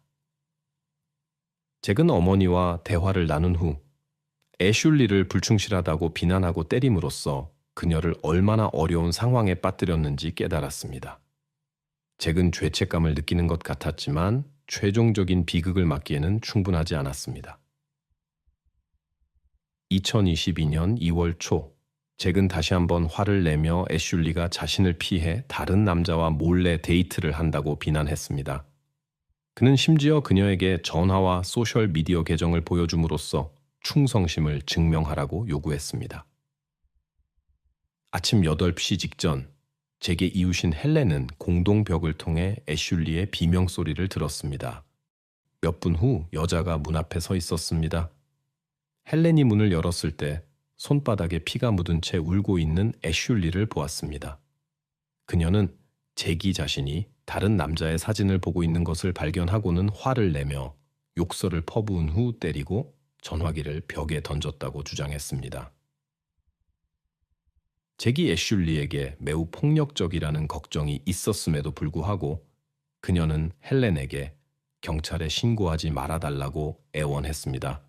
잭은 어머니와 대화를 나눈 후 애슐리를 불충실하다고 비난하고 때림으로써 그녀를 얼마나 어려운 상황에 빠뜨렸는지 깨달았습니다. 잭은 죄책감을 느끼는 것 같았지만 최종적인 비극을 막기에는 충분하지 않았습니다. 2022년 2월 초, 잭은 다시 한번 화를 내며 애슐리가 자신을 피해 다른 남자와 몰래 데이트를 한다고 비난했습니다. 그는 심지어 그녀에게 전화와 소셜미디어 계정을 보여줌으로써 충성심을 증명하라고 요구했습니다. 아침 8시 직전, 잭의 이웃인 헬렌은 공동벽을 통해 애슐리의 비명소리를 들었습니다. 몇 분 후 여자가 문 앞에 서 있었습니다. 헬렌이 문을 열었을 때 손바닥에 피가 묻은 채 울고 있는 애슐리를 보았습니다. 그녀는 잭이 자신이 다른 남자의 사진을 보고 있는 것을 발견하고는 화를 내며 욕설을 퍼부은 후 때리고 전화기를 벽에 던졌다고 주장했습니다. 잭이 애슐리에게 매우 폭력적이라는 걱정이 있었음에도 불구하고 그녀는 헬렌에게 경찰에 신고하지 말아달라고 애원했습니다.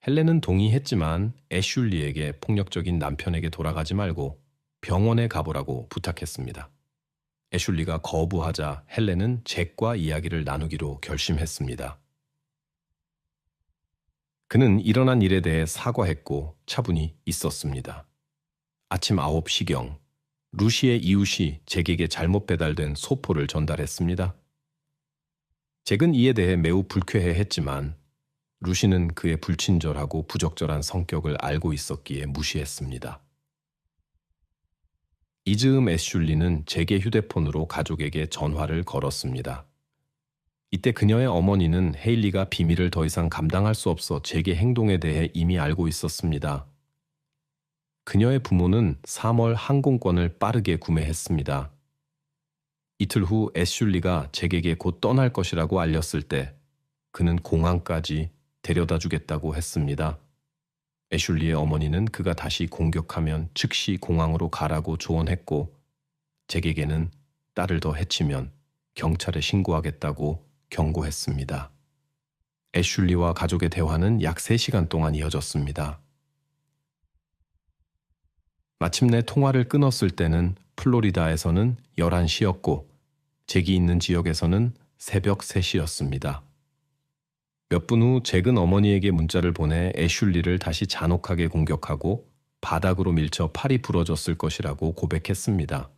헬렌은 동의했지만 애슐리에게 폭력적인 남편에게 돌아가지 말고 병원에 가보라고 부탁했습니다. 애슐리가 거부하자 헬렌은 잭과 이야기를 나누기로 결심했습니다. 그는 일어난 일에 대해 사과했고 차분히 있었습니다. 아침 9시경, 루시의 이웃이 잭에게 잘못 배달된 소포를 전달했습니다. 잭은 이에 대해 매우 불쾌해했지만 루시는 그의 불친절하고 부적절한 성격을 알고 있었기에 무시했습니다. 이즈음 애슐리는 잭의 휴대폰으로 가족에게 전화를 걸었습니다. 이때 그녀의 어머니는 헤일리가 비밀을 더 이상 감당할 수 없어 잭의 행동에 대해 이미 알고 있었습니다. 그녀의 부모는 3월 항공권을 빠르게 구매했습니다. 이틀 후 애슐리가 잭에게 곧 떠날 것이라고 알렸을 때 그는 공항까지 데려다 주겠다고 했습니다. 애슐리의 어머니는 그가 다시 공격하면 즉시 공항으로 가라고 조언했고 잭에게는 딸을 더 해치면 경찰에 신고하겠다고 경고했습니다. 애슐리와 가족의 대화는 약 3시간 동안 이어졌습니다. 마침내 통화를 끊었을 때는 플로리다에서는 11시였고 잭이 있는 지역에서는 새벽 3시였습니다. 몇 분 후 잭은 어머니에게 문자를 보내 애슐리를 다시 잔혹하게 공격하고 바닥으로 밀쳐 팔이 부러졌을 것이라고 고백했습니다.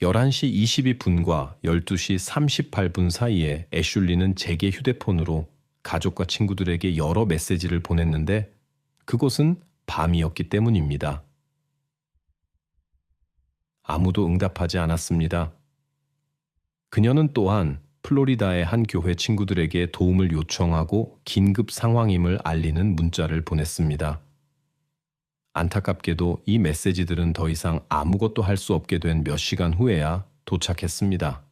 11시 22분과 12시 38분 사이에 애슐리는 잭의 휴대폰으로 가족과 친구들에게 여러 메시지를 보냈는데 그곳은 밤이었기 때문입니다. 아무도 응답하지 않았습니다. 그녀는 또한 플로리다의 한 교회 친구들에게 도움을 요청하고 긴급 상황임을 알리는 문자를 보냈습니다. 안타깝게도 이 메시지들은 더 이상 아무것도 할 수 없게 된 몇 시간 후에야 도착했습니다.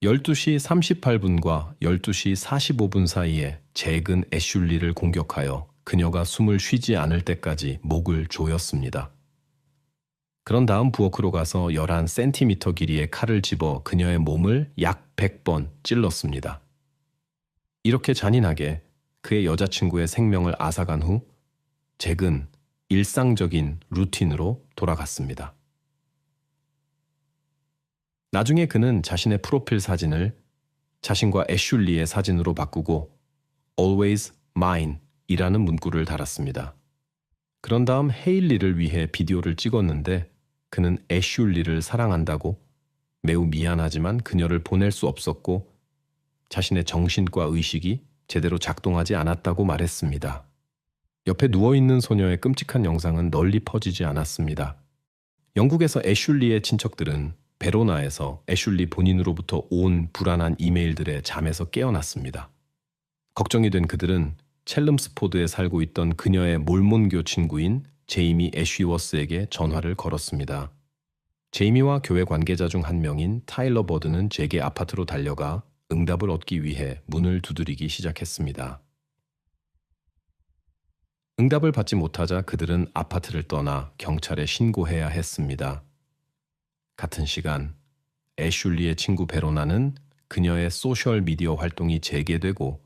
12시 38분과 12시 45분 사이에 잭은 애슐리를 공격하여 그녀가 숨을 쉬지 않을 때까지 목을 조였습니다. 그런 다음 부엌으로 가서 11cm 길이의 칼을 집어 그녀의 몸을 약 100번 찔렀습니다. 이렇게 잔인하게 그의 여자친구의 생명을 앗아간 후 잭은 일상적인 루틴으로 돌아갔습니다. 나중에 그는 자신의 프로필 사진을 자신과 애슐리의 사진으로 바꾸고 Always Mine 이라는 문구를 달았습니다. 그런 다음 헤일리를 위해 비디오를 찍었는데 그는 애슐리를 사랑한다고 매우 미안하지만 그녀를 보낼 수 없었고 자신의 정신과 의식이 제대로 작동하지 않았다고 말했습니다. 옆에 누워있는 소녀의 끔찍한 영상은 널리 퍼지지 않았습니다. 영국에서 애슐리의 친척들은 베로나에서 애슐리 본인으로부터 온 불안한 이메일들에 잠에서 깨어났습니다. 걱정이 된 그들은 첼름스포드에 살고 있던 그녀의 몰몬교 친구인 제이미 애쉬워스에게 전화를 걸었습니다. 제이미와 교회 관계자 중 한 명인 타일러 버드는 잭의 아파트로 달려가 응답을 얻기 위해 문을 두드리기 시작했습니다. 응답을 받지 못하자 그들은 아파트를 떠나 경찰에 신고해야 했습니다. 같은 시간 애슐리의 친구 베로나는 그녀의 소셜미디어 활동이 재개되고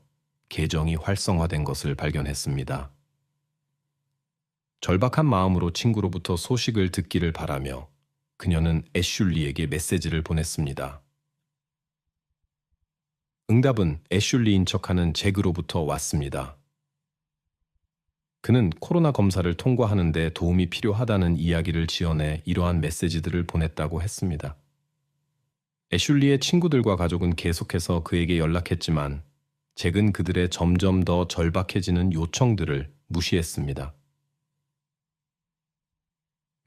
계정이 활성화된 것을 발견했습니다. 절박한 마음으로 친구로부터 소식을 듣기를 바라며 그녀는 애슐리에게 메시지를 보냈습니다. 응답은 애슐리인 척하는 잭으로부터 왔습니다. 그는 코로나 검사를 통과하는 데 도움이 필요하다는 이야기를 지어내 이러한 메시지들을 보냈다고 했습니다. 애슐리의 친구들과 가족은 계속해서 그에게 연락했지만 잭은 그들의 점점 더 절박해지는 요청들을 무시했습니다.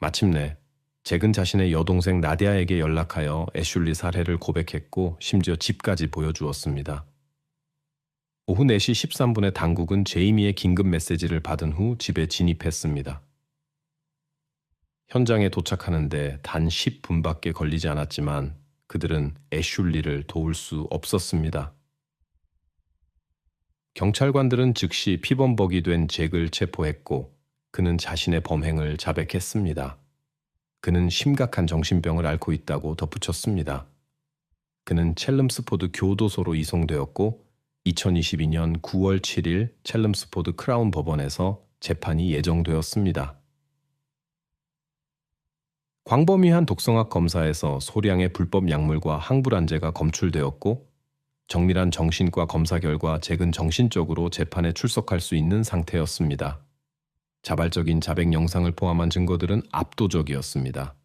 마침내 잭은 자신의 여동생 나디아에게 연락하여 애슐리 살해를 고백했고 심지어 집까지 보여주었습니다. 오후 4시 13분에 당국은 제이미의 긴급 메시지를 받은 후 집에 진입했습니다. 현장에 도착하는데 단 10분밖에 걸리지 않았지만 그들은 애슐리를 도울 수 없었습니다. 경찰관들은 즉시 피범벅이 된 잭을 체포했고 그는 자신의 범행을 자백했습니다. 그는 심각한 정신병을 앓고 있다고 덧붙였습니다. 그는 첼름스포드 교도소로 이송되었고 2022년 9월 7일 첼름스포드 크라운 법원에서 재판이 예정되었습니다. 광범위한 독성학 검사에서 소량의 불법 약물과 항불안제가 검출되었고 정밀한 정신과 검사 결과 잭은 정신적으로 재판에 출석할 수 있는 상태였습니다. 자발적인 자백 영상을 포함한 증거들은 압도적이었습니다.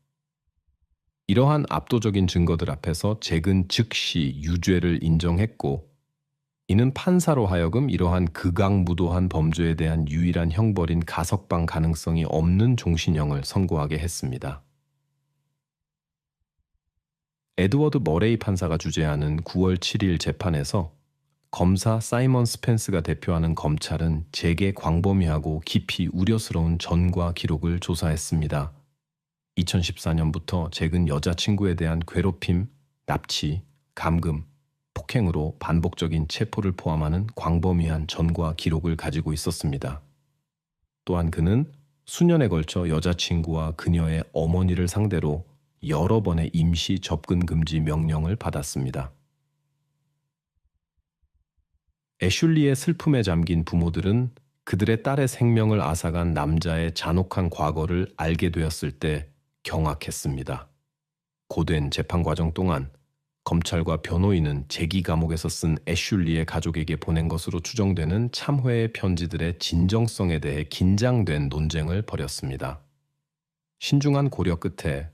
이러한 압도적인 증거들 앞에서 잭은 즉시 유죄를 인정했고 이는 판사로 하여금 이러한 극악무도한 범죄에 대한 유일한 형벌인 가석방 가능성이 없는 종신형을 선고하게 했습니다. 에드워드 머레이 판사가 주재하는 9월 7일 재판에서 검사 사이먼 스펜스가 대표하는 검찰은 잭의 광범위하고 깊이 우려스러운 전과 기록을 조사했습니다. 2014년부터 잭은 여자친구에 대한 괴롭힘, 납치, 감금, 폭행으로 반복적인 체포를 포함하는 광범위한 전과 기록을 가지고 있었습니다. 또한 그는 수년에 걸쳐 여자친구와 그녀의 어머니를 상대로 여러 번의 임시 접근 금지 명령을 받았습니다. 애슐리의 슬픔에 잠긴 부모들은 그들의 딸의 생명을 앗아간 남자의 잔혹한 과거를 알게 되었을 때 경악했습니다. 고된 재판 과정 동안 검찰과 변호인은 재기 감옥에서 쓴 애슐리의 가족에게 보낸 것으로 추정되는 참회의 편지들의 진정성에 대해 긴장된 논쟁을 벌였습니다. 신중한 고려 끝에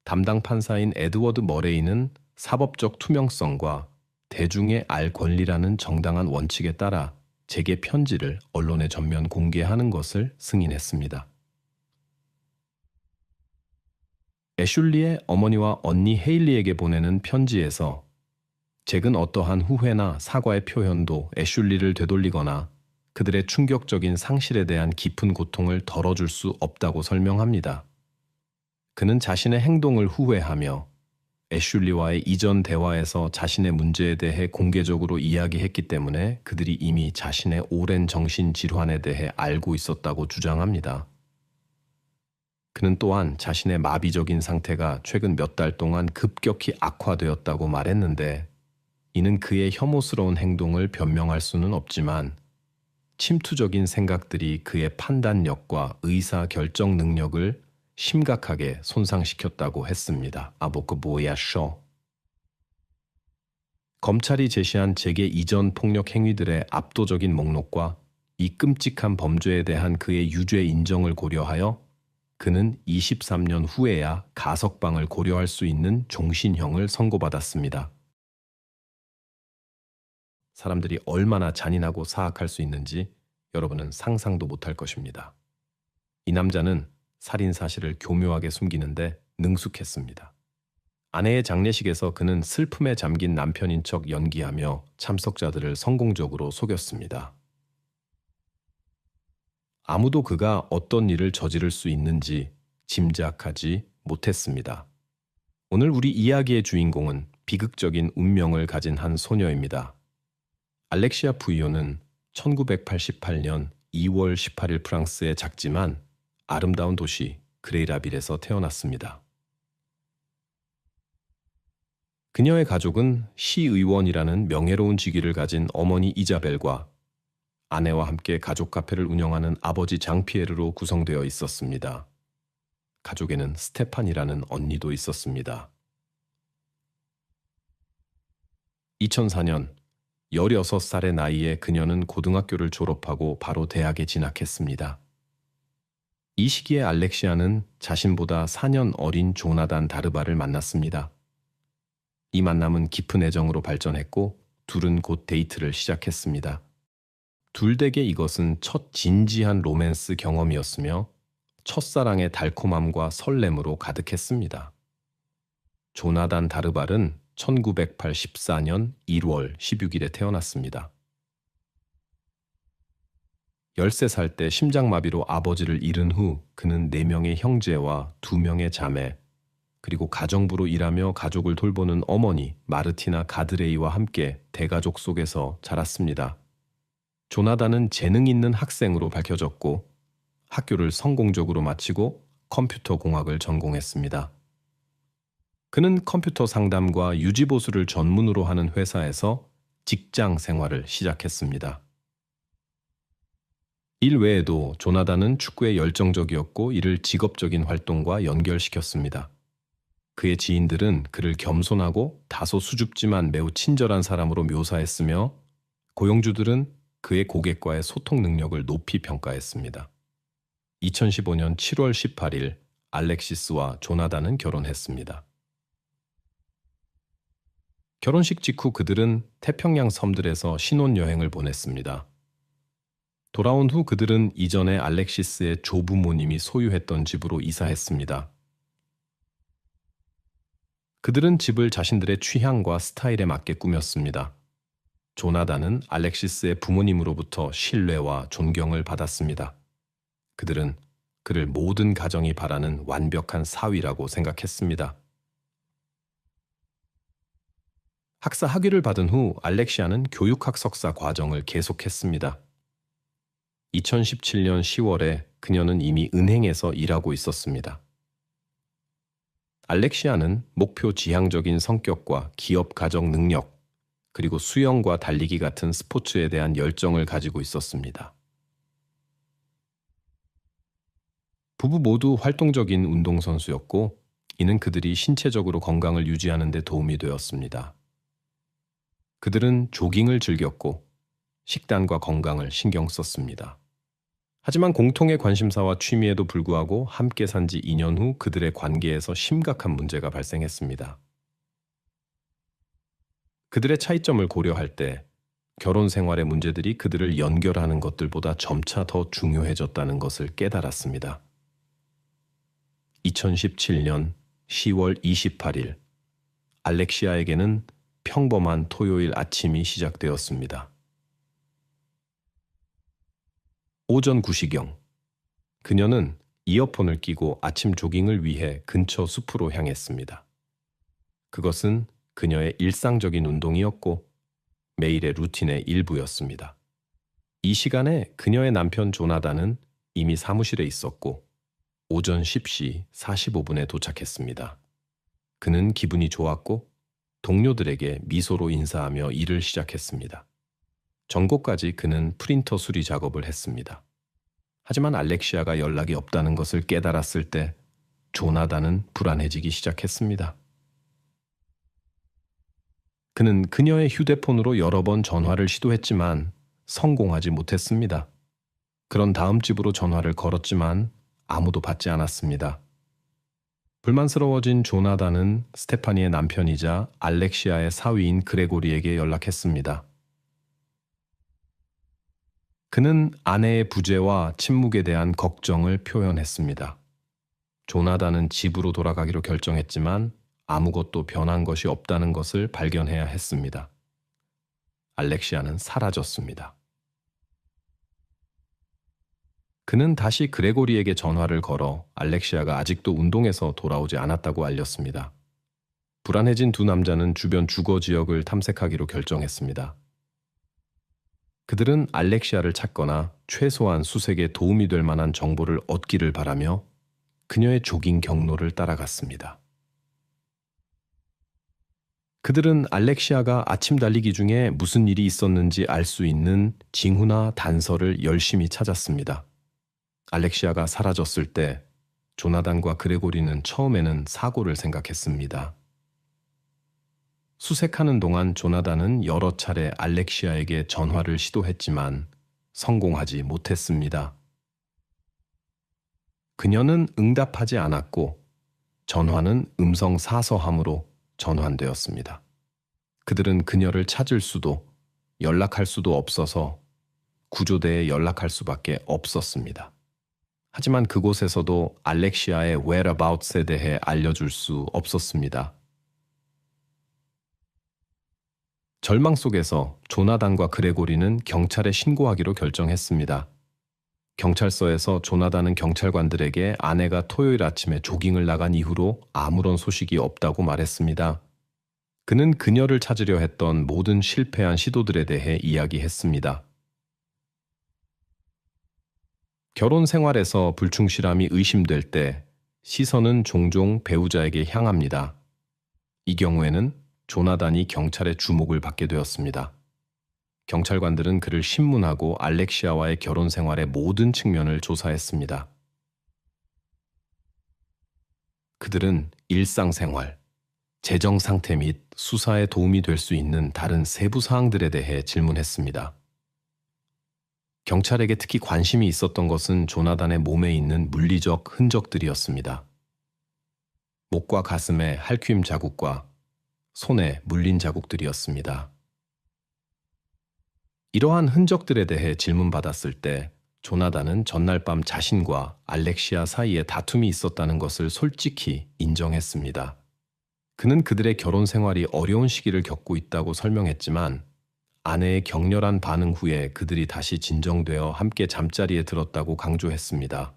담당 판사인 에드워드 머레이는 사법적 투명성과 대중의 알 권리라는 정당한 원칙에 따라 잭의 편지를 언론에 전면 공개하는 것을 승인했습니다. 애슐리의 어머니와 언니 헤일리에게 보내는 편지에서 잭은 어떠한 후회나 사과의 표현도 애슐리를 되돌리거나 그들의 충격적인 상실에 대한 깊은 고통을 덜어줄 수 없다고 설명합니다. 그는 자신의 행동을 후회하며 애슐리와의 이전 대화에서 자신의 문제에 대해 공개적으로 이야기했기 때문에 그들이 이미 자신의 오랜 정신질환에 대해 알고 있었다고 주장합니다. 그는 또한 자신의 마비적인 상태가 최근 몇 달 동안 급격히 악화되었다고 말했는데, 이는 그의 혐오스러운 행동을 변명할 수는 없지만 침투적인 생각들이 그의 판단력과 의사 결정 능력을 심각하게 손상시켰다고 했습니다. 아보크보야 쇼. 검찰이 제시한 재계 이전 폭력 행위들의 압도적인 목록과 이 끔찍한 범죄에 대한 그의 유죄 인정을 고려하여 그는 23년 후에야 가석방을 고려할 수 있는 종신형을 선고받았습니다. 사람들이 얼마나 잔인하고 사악할 수 있는지 여러분은 상상도 못할 것입니다. 이 남자는 살인 사실을 교묘하게 숨기는데 능숙했습니다. 아내의 장례식에서 그는 슬픔에 잠긴 남편인 척 연기하며 참석자들을 성공적으로 속였습니다. 아무도 그가 어떤 일을 저지를 수 있는지 짐작하지 못했습니다. 오늘 우리 이야기의 주인공은 비극적인 운명을 가진 한 소녀입니다. 알렉시아 부이오는 1988년 2월 18일 프랑스의 작지만 아름다운 도시 그레이라빌에서 태어났습니다. 그녀의 가족은 시의원이라는 명예로운 직위를 가진 어머니 이자벨과 아내와 함께 가족 카페를 운영하는 아버지 장피에르로 구성되어 있었습니다. 가족에는 스테판이라는 언니도 있었습니다. 2004년 16살의 나이에 그녀는 고등학교를 졸업하고 바로 대학에 진학했습니다. 이 시기에 알렉시아는 자신보다 4년 어린 조나단 다르바를 만났습니다. 이 만남은 깊은 애정으로 발전했고 둘은 곧 데이트를 시작했습니다. 둘에게 이것은 첫 진지한 로맨스 경험이었으며 첫사랑의 달콤함과 설렘으로 가득했습니다. 조나단 다르발은 1984년 1월 16일에 태어났습니다. 13살 때 심장마비로 아버지를 잃은 후 그는 4명의 형제와 2명의 자매, 그리고 가정부로 일하며 가족을 돌보는 어머니 마르티나 가드레이와 함께 대가족 속에서 자랐습니다. 조나단은 재능 있는 학생으로 밝혀졌고 학교를 성공적으로 마치고 컴퓨터 공학을 전공했습니다. 그는 컴퓨터 상담과 유지보수를 전문으로 하는 회사에서 직장 생활을 시작했습니다. 일 외에도 조나단은 축구에 열정적이었고 이를 직업적인 활동과 연결시켰습니다. 그의 지인들은 그를 겸손하고 다소 수줍지만 매우 친절한 사람으로 묘사했으며 고용주들은 그의 고객과의 소통 능력을 높이 평가했습니다. 2015년 7월 18일 알렉시스와 조나단은 결혼했습니다. 결혼식 직후 그들은 태평양 섬들에서 신혼여행을 보냈습니다. 돌아온 후 그들은 이전에 알렉시스의 조부모님이 소유했던 집으로 이사했습니다. 그들은 집을 자신들의 취향과 스타일에 맞게 꾸몄습니다. 조나단은 알렉시스의 부모님으로부터 신뢰와 존경을 받았습니다. 그들은 그를 모든 가정이 바라는 완벽한 사위라고 생각했습니다. 학사 학위를 받은 후 알렉시아는 교육학 석사 과정을 계속했습니다. 2017년 10월에 그녀는 이미 은행에서 일하고 있었습니다. 알렉시아는 목표 지향적인 성격과 기업 가정 능력, 그리고 수영과 달리기 같은 스포츠에 대한 열정을 가지고 있었습니다. 부부 모두 활동적인 운동선수였고 이는 그들이 신체적으로 건강을 유지하는 데 도움이 되었습니다. 그들은 조깅을 즐겼고 식단과 건강을 신경 썼습니다. 하지만 공통의 관심사와 취미에도 불구하고 함께 산 지 2년 후 그들의 관계에서 심각한 문제가 발생했습니다. 그들의 차이점을 고려할 때 결혼 생활의 문제들이 그들을 연결하는 것들보다 점차 더 중요해졌다는 것을 깨달았습니다. 2017년 10월 28일 알렉시아에게는 평범한 토요일 아침이 시작되었습니다. 오전 9시경 그녀는 이어폰을 끼고 아침 조깅을 위해 근처 숲으로 향했습니다. 그것은 그녀의 일상적인 운동이었고 매일의 루틴의 일부였습니다. 이 시간에 그녀의 남편 조나단은 이미 사무실에 있었고 오전 10시 45분에 도착했습니다. 그는 기분이 좋았고 동료들에게 미소로 인사하며 일을 시작했습니다. 전곡까지 그는 프린터 수리 작업을 했습니다. 하지만 알렉시아가 연락이 없다는 것을 깨달았을 때 조나단은 불안해지기 시작했습니다. 그는 그녀의 휴대폰으로 여러 번 전화를 시도했지만 성공하지 못했습니다. 그런 다음 집으로 전화를 걸었지만 아무도 받지 않았습니다. 불만스러워진 조나단은 스테파니의 남편이자 알렉시아의 사위인 그레고리에게 연락했습니다. 그는 아내의 부재와 침묵에 대한 걱정을 표현했습니다. 조나단은 집으로 돌아가기로 결정했지만 아무것도 변한 것이 없다는 것을 발견해야 했습니다. 알렉시아는 사라졌습니다. 그는 다시 그레고리에게 전화를 걸어 알렉시아가 아직도 운동에서 돌아오지 않았다고 알렸습니다. 불안해진 두 남자는 주변 주거 지역을 탐색하기로 결정했습니다. 그들은 알렉시아를 찾거나 최소한 수색에 도움이 될 만한 정보를 얻기를 바라며 그녀의 조깅 경로를 따라갔습니다. 그들은 알렉시아가 아침 달리기 중에 무슨 일이 있었는지 알 수 있는 징후나 단서를 열심히 찾았습니다. 알렉시아가 사라졌을 때 조나단과 그레고리는 처음에는 사고를 생각했습니다. 수색하는 동안 조나단은 여러 차례 알렉시아에게 전화를 시도했지만 성공하지 못했습니다. 그녀는 응답하지 않았고 전화는 음성 사서함으로 전환되었습니다. 그들은 그녀를 찾을 수도 연락할 수도 없어서 구조대에 연락할 수밖에 없었습니다. 하지만 그곳에서도 알렉시아의 whereabouts에 대해 알려줄 수 없었습니다. 절망 속에서 조나단과 그레고리는 경찰에 신고하기로 결정했습니다. 경찰서에서 조나단은 경찰관들에게 아내가 토요일 아침에 조깅을 나간 이후로 아무런 소식이 없다고 말했습니다. 그는 그녀를 찾으려 했던 모든 실패한 시도들에 대해 이야기했습니다. 결혼 생활에서 불충실함이 의심될 때 시선은 종종 배우자에게 향합니다. 이 경우에는 조나단이 경찰의 주목을 받게 되었습니다. 경찰관들은 그를 신문하고 알렉시아와의 결혼 생활의 모든 측면을 조사했습니다. 그들은 일상생활, 재정 상태 및 수사에 도움이 될 수 있는 다른 세부 사항들에 대해 질문했습니다. 경찰에게 특히 관심이 있었던 것은 조나단의 몸에 있는 물리적 흔적들이었습니다. 목과 가슴에 할퀴임 자국과 손에 물린 자국들이었습니다. 이러한 흔적들에 대해 질문받았을 때 조나단은 전날 밤 자신과 알렉시아 사이에 다툼이 있었다는 것을 솔직히 인정했습니다. 그는 그들의 결혼 생활이 어려운 시기를 겪고 있다고 설명했지만 아내의 격렬한 반응 후에 그들이 다시 진정되어 함께 잠자리에 들었다고 강조했습니다.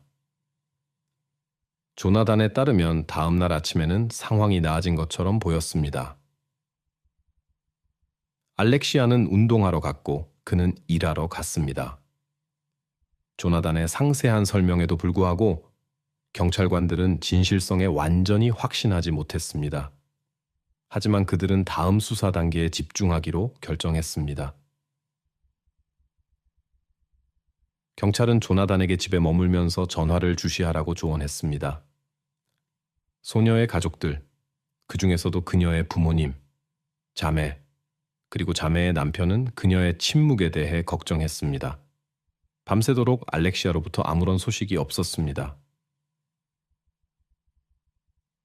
조나단에 따르면 다음 날 아침에는 상황이 나아진 것처럼 보였습니다. 알렉시아는 운동하러 갔고 그는 일하러 갔습니다. 조나단의 상세한 설명에도 불구하고 경찰관들은 진실성에 완전히 확신하지 못했습니다. 하지만 그들은 다음 수사 단계에 집중하기로 결정했습니다. 경찰은 조나단에게 집에 머물면서 전화를 주시하라고 조언했습니다. 소녀의 가족들, 그 중에서도 그녀의 부모님, 자매, 그리고 자매의 남편은 그녀의 침묵에 대해 걱정했습니다. 밤새도록 알렉시아로부터 아무런 소식이 없었습니다.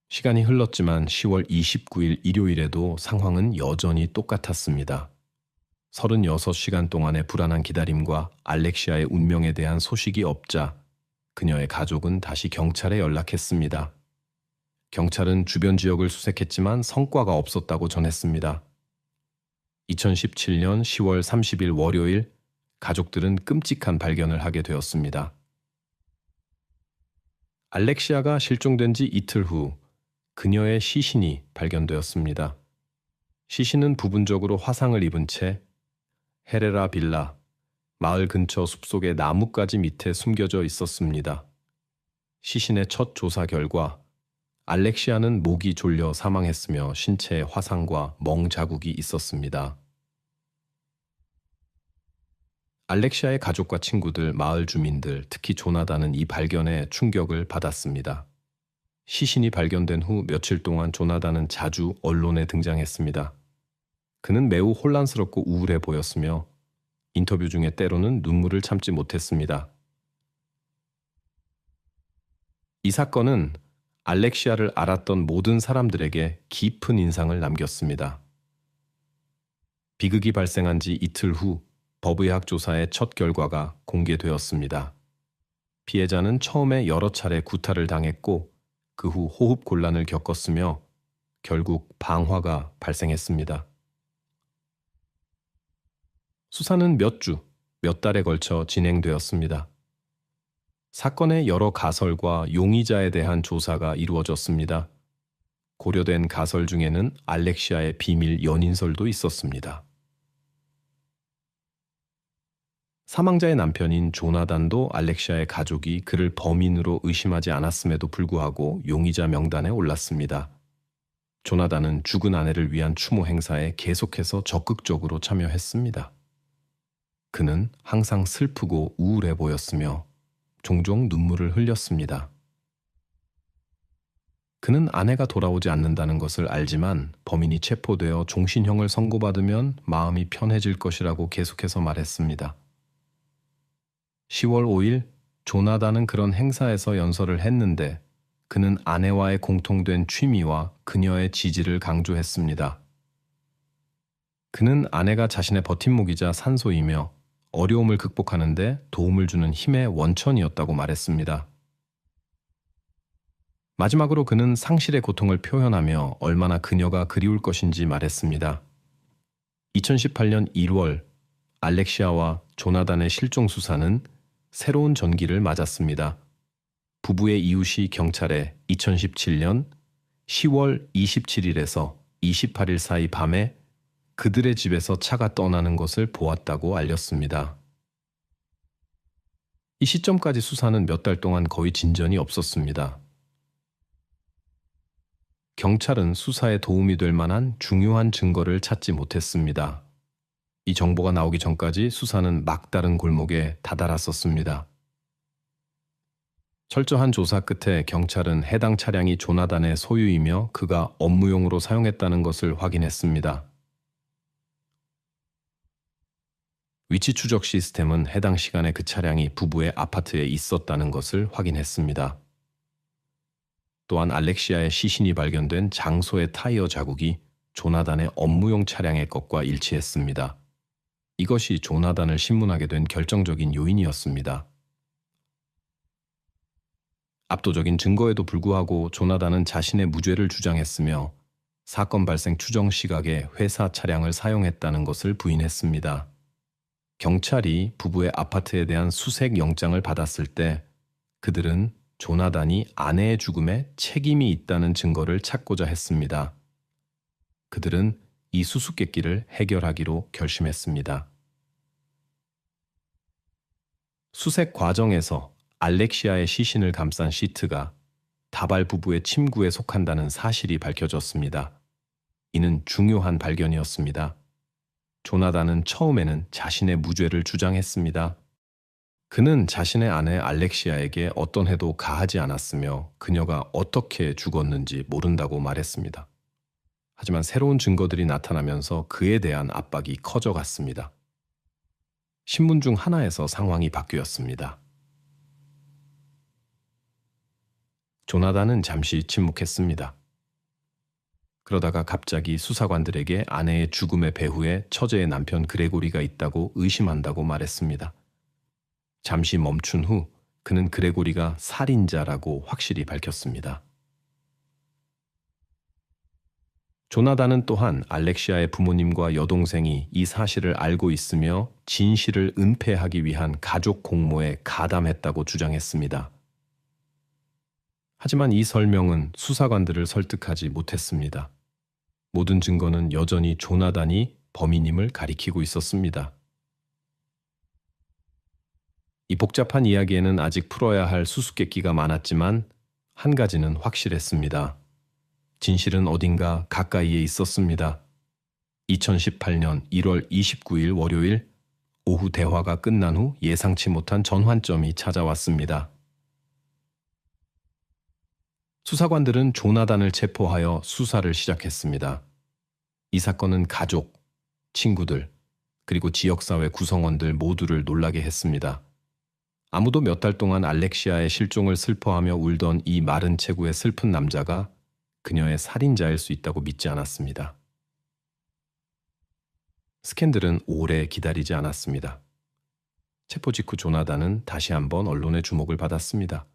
시간이 흘렀지만 10월 29일 일요일에도 상황은 여전히 똑같았습니다. 36시간 동안의 불안한 기다림과 알렉시아의 운명에 대한 소식이 없자 그녀의 가족은 다시 경찰에 연락했습니다. 경찰은 주변 지역을 수색했지만 성과가 없었다고 전했습니다. 2017년 10월 30일 월요일 가족들은 끔찍한 발견을 하게 되었습니다. 알렉시아가 실종된 지 이틀 후 그녀의 시신이 발견되었습니다. 시신은 부분적으로 화상을 입은 채 헤레라 빌라, 마을 근처 숲속의 나뭇가지 밑에 숨겨져 있었습니다. 시신의 첫 조사 결과 알렉시아는 목이 졸려 사망했으며 신체에 화상과 멍 자국이 있었습니다. 알렉시아의 가족과 친구들, 마을 주민들, 특히 조나단은 이 발견에 충격을 받았습니다. 시신이 발견된 후 며칠 동안 조나단은 자주 언론에 등장했습니다. 그는 매우 혼란스럽고 우울해 보였으며 인터뷰 중에 때로는 눈물을 참지 못했습니다. 이 사건은 알렉시아를 알았던 모든 사람들에게 깊은 인상을 남겼습니다. 비극이 발생한 지 이틀 후 법의학 조사의 첫 결과가 공개되었습니다. 피해자는 처음에 여러 차례 구타를 당했고 그 후 호흡 곤란을 겪었으며 결국 방화가 발생했습니다. 수사는 몇 주, 몇 달에 걸쳐 진행되었습니다. 사건의 여러 가설과 용의자에 대한 조사가 이루어졌습니다. 고려된 가설 중에는 알렉시아의 비밀 연인설도 있었습니다. 사망자의 남편인 조나단도 알렉시아의 가족이 그를 범인으로 의심하지 않았음에도 불구하고 용의자 명단에 올랐습니다. 조나단은 죽은 아내를 위한 추모 행사에 계속해서 적극적으로 참여했습니다. 그는 항상 슬프고 우울해 보였으며 종종 눈물을 흘렸습니다. 그는 아내가 돌아오지 않는다는 것을 알지만 범인이 체포되어 종신형을 선고받으면 마음이 편해질 것이라고 계속해서 말했습니다. 10월 5일 조나단은 그런 행사에서 연설을 했는데 그는 아내와의 공통된 취미와 그녀의 지지를 강조했습니다. 그는 아내가 자신의 버팀목이자 산소이며 어려움을 극복하는 데 도움을 주는 힘의 원천이었다고 말했습니다. 마지막으로 그는 상실의 고통을 표현하며 얼마나 그녀가 그리울 것인지 말했습니다. 2018년 1월 알렉시아와 조나단의 실종 수사는 새로운 전기를 맞았습니다. 부부의 이웃이 경찰에 2017년 10월 27일에서 28일 사이 밤에 그들의 집에서 차가 떠나는 것을 보았다고 알렸습니다. 이 시점까지 수사는 몇 달 동안 거의 진전이 없었습니다. 경찰은 수사에 도움이 될 만한 중요한 증거를 찾지 못했습니다. 이 정보가 나오기 전까지 수사는 막다른 골목에 다다랐었습니다. 철저한 조사 끝에 경찰은 해당 차량이 조나단의 소유이며 그가 업무용으로 사용했다는 것을 확인했습니다. 위치 추적 시스템은 해당 시간에 그 차량이 부부의 아파트에 있었다는 것을 확인했습니다. 또한 알렉시아의 시신이 발견된 장소의 타이어 자국이 조나단의 업무용 차량의 것과 일치했습니다. 이것이 조나단을 신문하게 된 결정적인 요인이었습니다. 압도적인 증거에도 불구하고 조나단은 자신의 무죄를 주장했으며 사건 발생 추정 시각에 회사 차량을 사용했다는 것을 부인했습니다. 경찰이 부부의 아파트에 대한 수색 영장을 받았을 때 그들은 조나단이 아내의 죽음에 책임이 있다는 증거를 찾고자 했습니다. 그들은 이 수수께끼를 해결하기로 결심했습니다. 수색 과정에서 알렉시아의 시신을 감싼 시트가 다발 부부의 침구에 속한다는 사실이 밝혀졌습니다. 이는 중요한 발견이었습니다. 조나단은 처음에는 자신의 무죄를 주장했습니다. 그는 자신의 아내 알렉시아에게 어떤 해도 가하지 않았으며 그녀가 어떻게 죽었는지 모른다고 말했습니다. 하지만 새로운 증거들이 나타나면서 그에 대한 압박이 커져갔습니다. 신문 중 하나에서 상황이 바뀌었습니다. 조나단은 잠시 침묵했습니다. 그러다가 갑자기 수사관들에게 아내의 죽음의 배후에 처제의 남편 그레고리가 있다고 의심한다고 말했습니다. 잠시 멈춘 후 그는 그레고리가 살인자라고 확실히 밝혔습니다. 조나단은 또한 알렉시아의 부모님과 여동생이 이 사실을 알고 있으며 진실을 은폐하기 위한 가족 공모에 가담했다고 주장했습니다. 하지만 이 설명은 수사관들을 설득하지 못했습니다. 모든 증거는 여전히 조나단이 범인임을 가리키고 있었습니다. 이 복잡한 이야기에는 아직 풀어야 할 수수께끼가 많았지만 한 가지는 확실했습니다. 진실은 어딘가 가까이에 있었습니다. 2018년 1월 29일 월요일 오후 대화가 끝난 후 예상치 못한 전환점이 찾아왔습니다. 수사관들은 조나단을 체포하여 수사를 시작했습니다. 이 사건은 가족, 친구들, 그리고 지역사회 구성원들 모두를 놀라게 했습니다. 아무도 몇 달 동안 알렉시아의 실종을 슬퍼하며 울던 이 마른 체구의 슬픈 남자가 그녀의 살인자일 수 있다고 믿지 않았습니다. 스캔들은 오래 기다리지 않았습니다. 체포 직후 조나단은 다시 한번 언론의 주목을 받았습니다.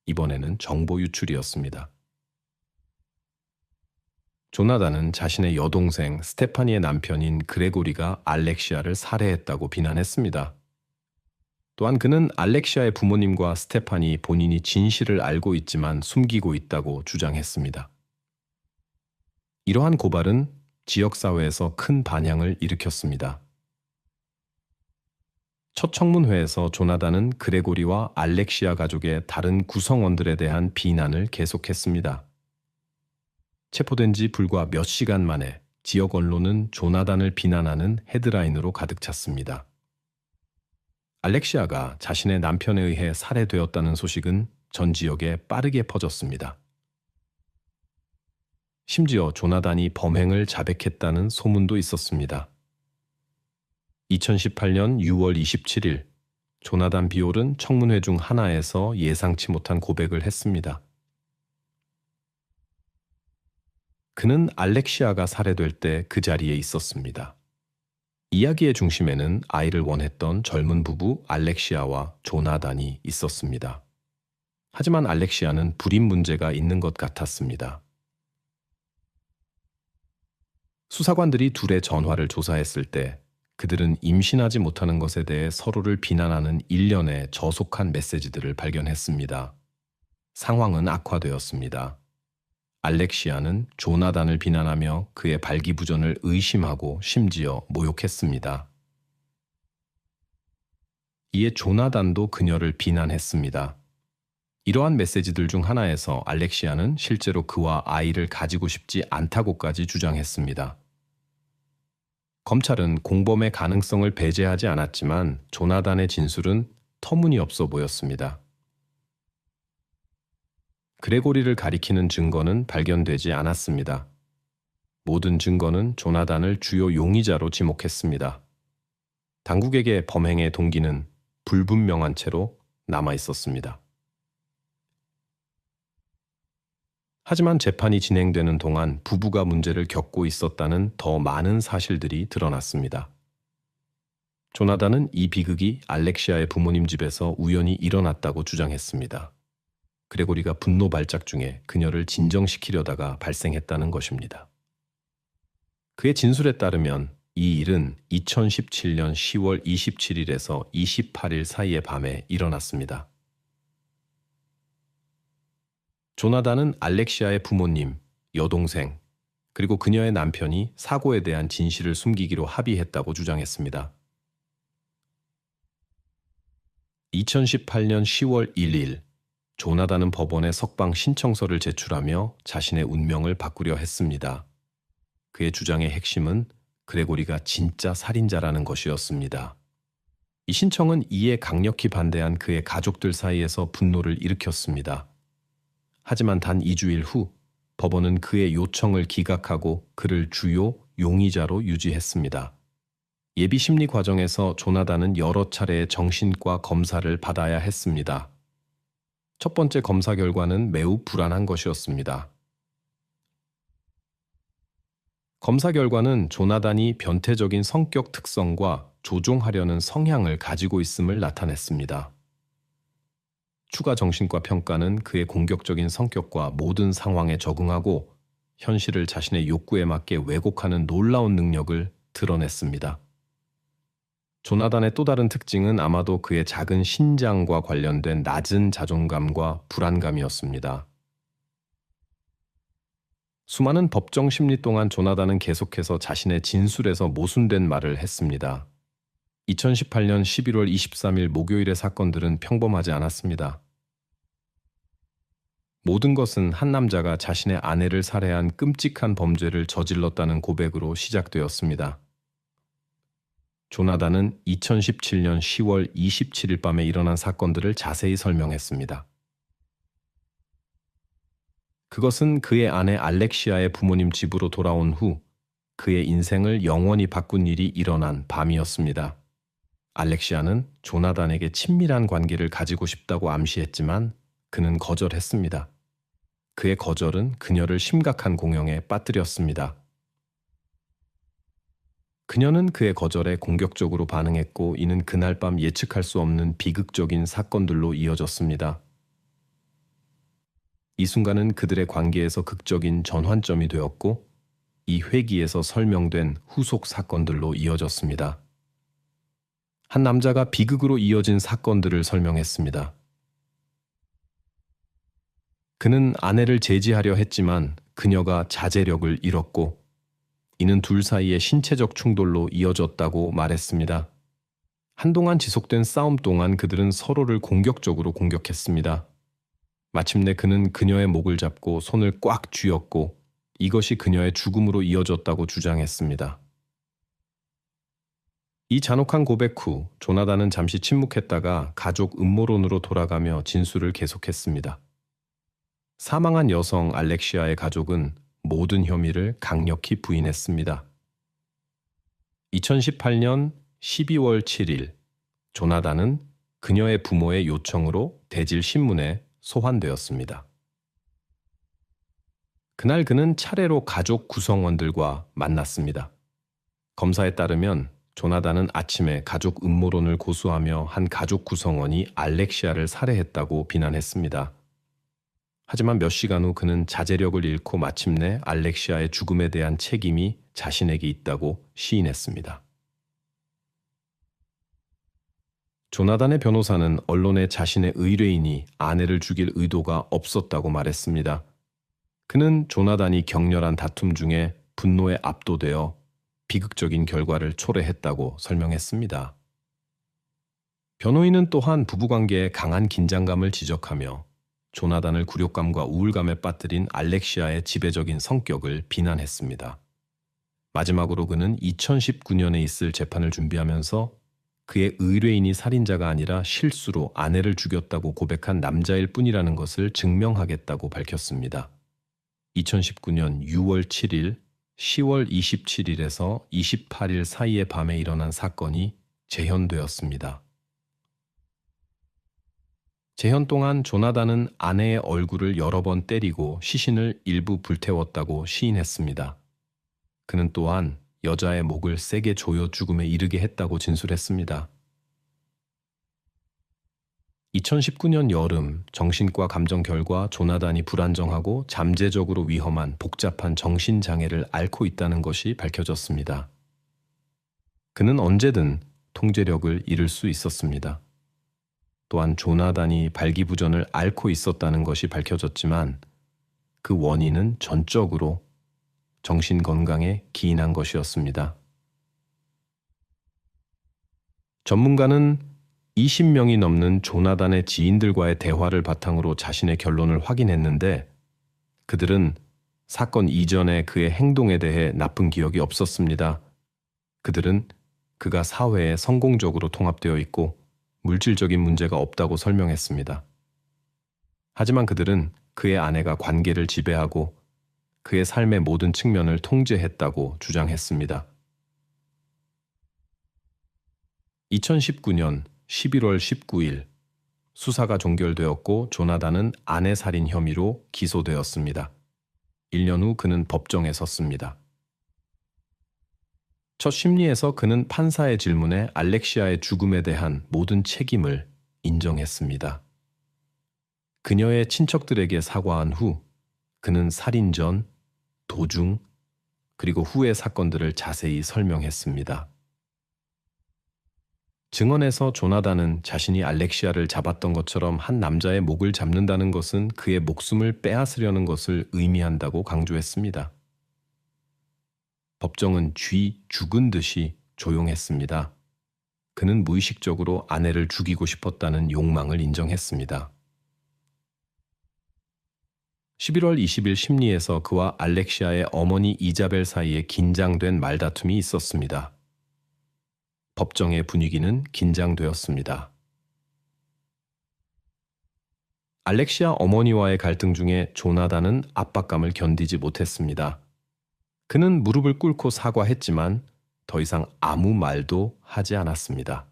이번에는 정보 유출이었습니다. 조나단은 자신의 여동생 스테파니의 남편인 그레고리가 알렉시아를 살해했다고 비난했습니다. 또한 그는 알렉시아의 부모님과 스테파니 본인이 진실을 알고 있지만 숨기고 있다고 주장했습니다. 이러한 고발은 지역사회에서 큰 반향을 일으켰습니다. 첫 청문회에서 조나단은 그레고리와 알렉시아 가족의 다른 구성원들에 대한 비난을 계속했습니다. 체포된 지 불과 몇 시간 만에 지역 언론은 조나단을 비난하는 헤드라인으로 가득 찼습니다. 알렉시아가 자신의 남편에 의해 살해되었다는 소식은 전 지역에 빠르게 퍼졌습니다. 심지어 조나단이 범행을 자백했다는 소문도 있었습니다. 2018년 6월 27일, 조나단 비올은 청문회 중 하나에서 예상치 못한 고백을 했습니다. 그는 알렉시아가 살해될 때 그 자리에 있었습니다. 이야기의 중심에는 아이를 원했던 젊은 부부 알렉시아와 조나단이 있었습니다. 하지만 알렉시아는 불임 문제가 있는 것 같았습니다. 수사관들이 둘의 전화를 조사했을 때 그들은 임신하지 못하는 것에 대해 서로를 비난하는 일련의 저속한 메시지들을 발견했습니다. 상황은 악화되었습니다. 알렉시아는 조나단을 비난하며 그의 발기부전을 의심하고 심지어 모욕했습니다. 이에 조나단도 그녀를 비난했습니다. 이러한 메시지들 중 하나에서 알렉시아는 실제로 그와 아이를 가지고 싶지 않다고까지 주장했습니다. 검찰은 공범의 가능성을 배제하지 않았지만 조나단의 진술은 터무니없어 보였습니다. 그레고리를 가리키는 증거는 발견되지 않았습니다. 모든 증거는 조나단을 주요 용의자로 지목했습니다. 당국에게 범행의 동기는 불분명한 채로 남아 있었습니다. 하지만 재판이 진행되는 동안 부부가 문제를 겪고 있었다는 더 많은 사실들이 드러났습니다. 조나단은 이 비극이 알렉시아의 부모님 집에서 우연히 일어났다고 주장했습니다. 그레고리가 분노 발작 중에 그녀를 진정시키려다가 발생했다는 것입니다. 그의 진술에 따르면 이 일은 2017년 10월 27일에서 28일 사이의 밤에 일어났습니다. 조나단은 알렉시아의 부모님, 여동생, 그리고 그녀의 남편이 사고에 대한 진실을 숨기기로 합의했다고 주장했습니다. 2018년 10월 1일, 조나단은 법원에 석방 신청서를 제출하며 자신의 운명을 바꾸려 했습니다. 그의 주장의 핵심은 그레고리가 진짜 살인자라는 것이었습니다. 이 신청은 이에 강력히 반대한 그의 가족들 사이에서 분노를 일으켰습니다. 하지만 단 2주일 후 법원은 그의 요청을 기각하고 그를 주요 용의자로 유지했습니다. 예비 심리 과정에서 조나단은 여러 차례의 정신과 검사를 받아야 했습니다. 첫 번째 검사 결과는 매우 불안한 것이었습니다. 검사 결과는 조나단이 변태적인 성격 특성과 조종하려는 성향을 가지고 있음을 나타냈습니다. 추가 정신과 평가는 그의 공격적인 성격과 모든 상황에 적응하고 현실을 자신의 욕구에 맞게 왜곡하는 놀라운 능력을 드러냈습니다. 조나단의 또 다른 특징은 아마도 그의 작은 신장과 관련된 낮은 자존감과 불안감이었습니다. 수많은 법정 심리 동안 조나단은 계속해서 자신의 진술에서 모순된 말을 했습니다. 2018년 11월 23일 목요일의 사건들은 평범하지 않았습니다. 모든 것은 한 남자가 자신의 아내를 살해한 끔찍한 범죄를 저질렀다는 고백으로 시작되었습니다. 조나단은 2017년 10월 27일 밤에 일어난 사건들을 자세히 설명했습니다. 그것은 그의 아내 알렉시아의 부모님 집으로 돌아온 후 그의 인생을 영원히 바꾼 일이 일어난 밤이었습니다. 알렉시아는 조나단에게 친밀한 관계를 가지고 싶다고 암시했지만 그는 거절했습니다. 그의 거절은 그녀를 심각한 공형에 빠뜨렸습니다. 그녀는 그의 거절에 공격적으로 반응했고 이는 그날 밤 예측할 수 없는 비극적인 사건들로 이어졌습니다. 이 순간은 그들의 관계에서 극적인 전환점이 되었고 이 회기에서 설명된 후속 사건들로 이어졌습니다. 한 남자가 비극으로 이어진 사건들을 설명했습니다. 그는 아내를 제지하려 했지만 그녀가 자제력을 잃었고 이는 둘 사이의 신체적 충돌로 이어졌다고 말했습니다. 한동안 지속된 싸움 동안 그들은 서로를 공격적으로 공격했습니다. 마침내 그는 그녀의 목을 잡고 손을 꽉 쥐었고 이것이 그녀의 죽음으로 이어졌다고 주장했습니다. 이 잔혹한 고백 후 조나단은 잠시 침묵했다가 가족 음모론으로 돌아가며 진술을 계속했습니다. 사망한 여성 알렉시아의 가족은 모든 혐의를 강력히 부인했습니다. 2018년 12월 7일 조나단은 그녀의 부모의 요청으로 대질 신문에 소환되었습니다. 그날 그는 차례로 가족 구성원들과 만났습니다. 검사에 따르면 조나단은 아침에 가족 음모론을 고수하며 한 가족 구성원이 알렉시아를 살해했다고 비난했습니다. 하지만 몇 시간 후 그는 자제력을 잃고 마침내 알렉시아의 죽음에 대한 책임이 자신에게 있다고 시인했습니다. 조나단의 변호사는 언론에 자신의 의뢰인이 아내를 죽일 의도가 없었다고 말했습니다. 그는 조나단이 격렬한 다툼 중에 분노에 압도되어 비극적인 결과를 초래했다고 설명했습니다. 변호인은 또한 부부관계에 강한 긴장감을 지적하며 조나단을 굴욕감과 우울감에 빠뜨린 알렉시아의 지배적인 성격을 비난했습니다. 마지막으로 그는 2019년에 있을 재판을 준비하면서 그의 의뢰인이 살인자가 아니라 실수로 아내를 죽였다고 고백한 남자일 뿐이라는 것을 증명하겠다고 밝혔습니다. 2019년 6월 7일, 10월 27일에서 28일 사이의 밤에 일어난 사건이 재현되었습니다. 재현 동안 조나단은 아내의 얼굴을 여러 번 때리고 시신을 일부 불태웠다고 시인했습니다. 그는 또한 여자의 목을 세게 조여 죽음에 이르게 했다고 진술했습니다. 2019년 여름 정신과 감정 결과 조나단이 불안정하고 잠재적으로 위험한 복잡한 정신장애를 앓고 있다는 것이 밝혀졌습니다. 그는 언제든 통제력을 잃을 수 있었습니다. 또한 조나단이 발기부전을 앓고 있었다는 것이 밝혀졌지만 그 원인은 전적으로 정신건강에 기인한 것이었습니다. 전문가는 20명이 넘는 조나단의 지인들과의 대화를 바탕으로 자신의 결론을 확인했는데 그들은 사건 이전에 그의 행동에 대해 나쁜 기억이 없었습니다. 그들은 그가 사회에 성공적으로 통합되어 있고 물질적인 문제가 없다고 설명했습니다. 하지만 그들은 그의 아내가 관계를 지배하고 그의 삶의 모든 측면을 통제했다고 주장했습니다. 2019년 11월 19일 수사가 종결되었고 조나단은 아내 살인 혐의로 기소되었습니다. 1년 후 그는 법정에 섰습니다. 첫 심리에서 그는 판사의 질문에 알렉시아의 죽음에 대한 모든 책임을 인정했습니다. 그녀의 친척들에게 사과한 후 그는 살인 전, 도중, 그리고 후의 사건들을 자세히 설명했습니다. 증언에서 조나단은 자신이 알렉시아를 잡았던 것처럼 한 남자의 목을 잡는다는 것은 그의 목숨을 빼앗으려는 것을 의미한다고 강조했습니다. 법정은 죽은 듯이 조용했습니다. 그는 무의식적으로 아내를 죽이고 싶었다는 욕망을 인정했습니다. 11월 20일 심리에서 그와 알렉시아의 어머니 이자벨 사이에 긴장된 말다툼이 있었습니다. 법정의 분위기는 긴장되었습니다. 알렉시아 어머니와의 갈등 중에 조나단은 압박감을 견디지 못했습니다. 그는 무릎을 꿇고 사과했지만 더 이상 아무 말도 하지 않았습니다.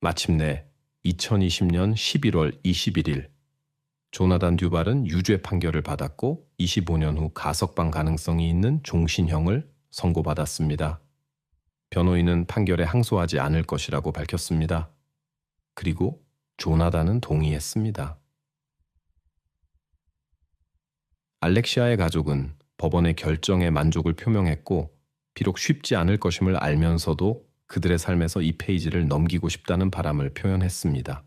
마침내 2020년 11월 21일 조나단 듀발은 유죄 판결을 받았고 25년 후 가석방 가능성이 있는 종신형을 선고받았습니다. 변호인은 판결에 항소하지 않을 것이라고 밝혔습니다. 그리고 조나단은 동의했습니다. 알렉시아의 가족은 법원의 결정에 만족을 표명했고 비록 쉽지 않을 것임을 알면서도 그들의 삶에서 이 페이지를 넘기고 싶다는 바람을 표현했습니다.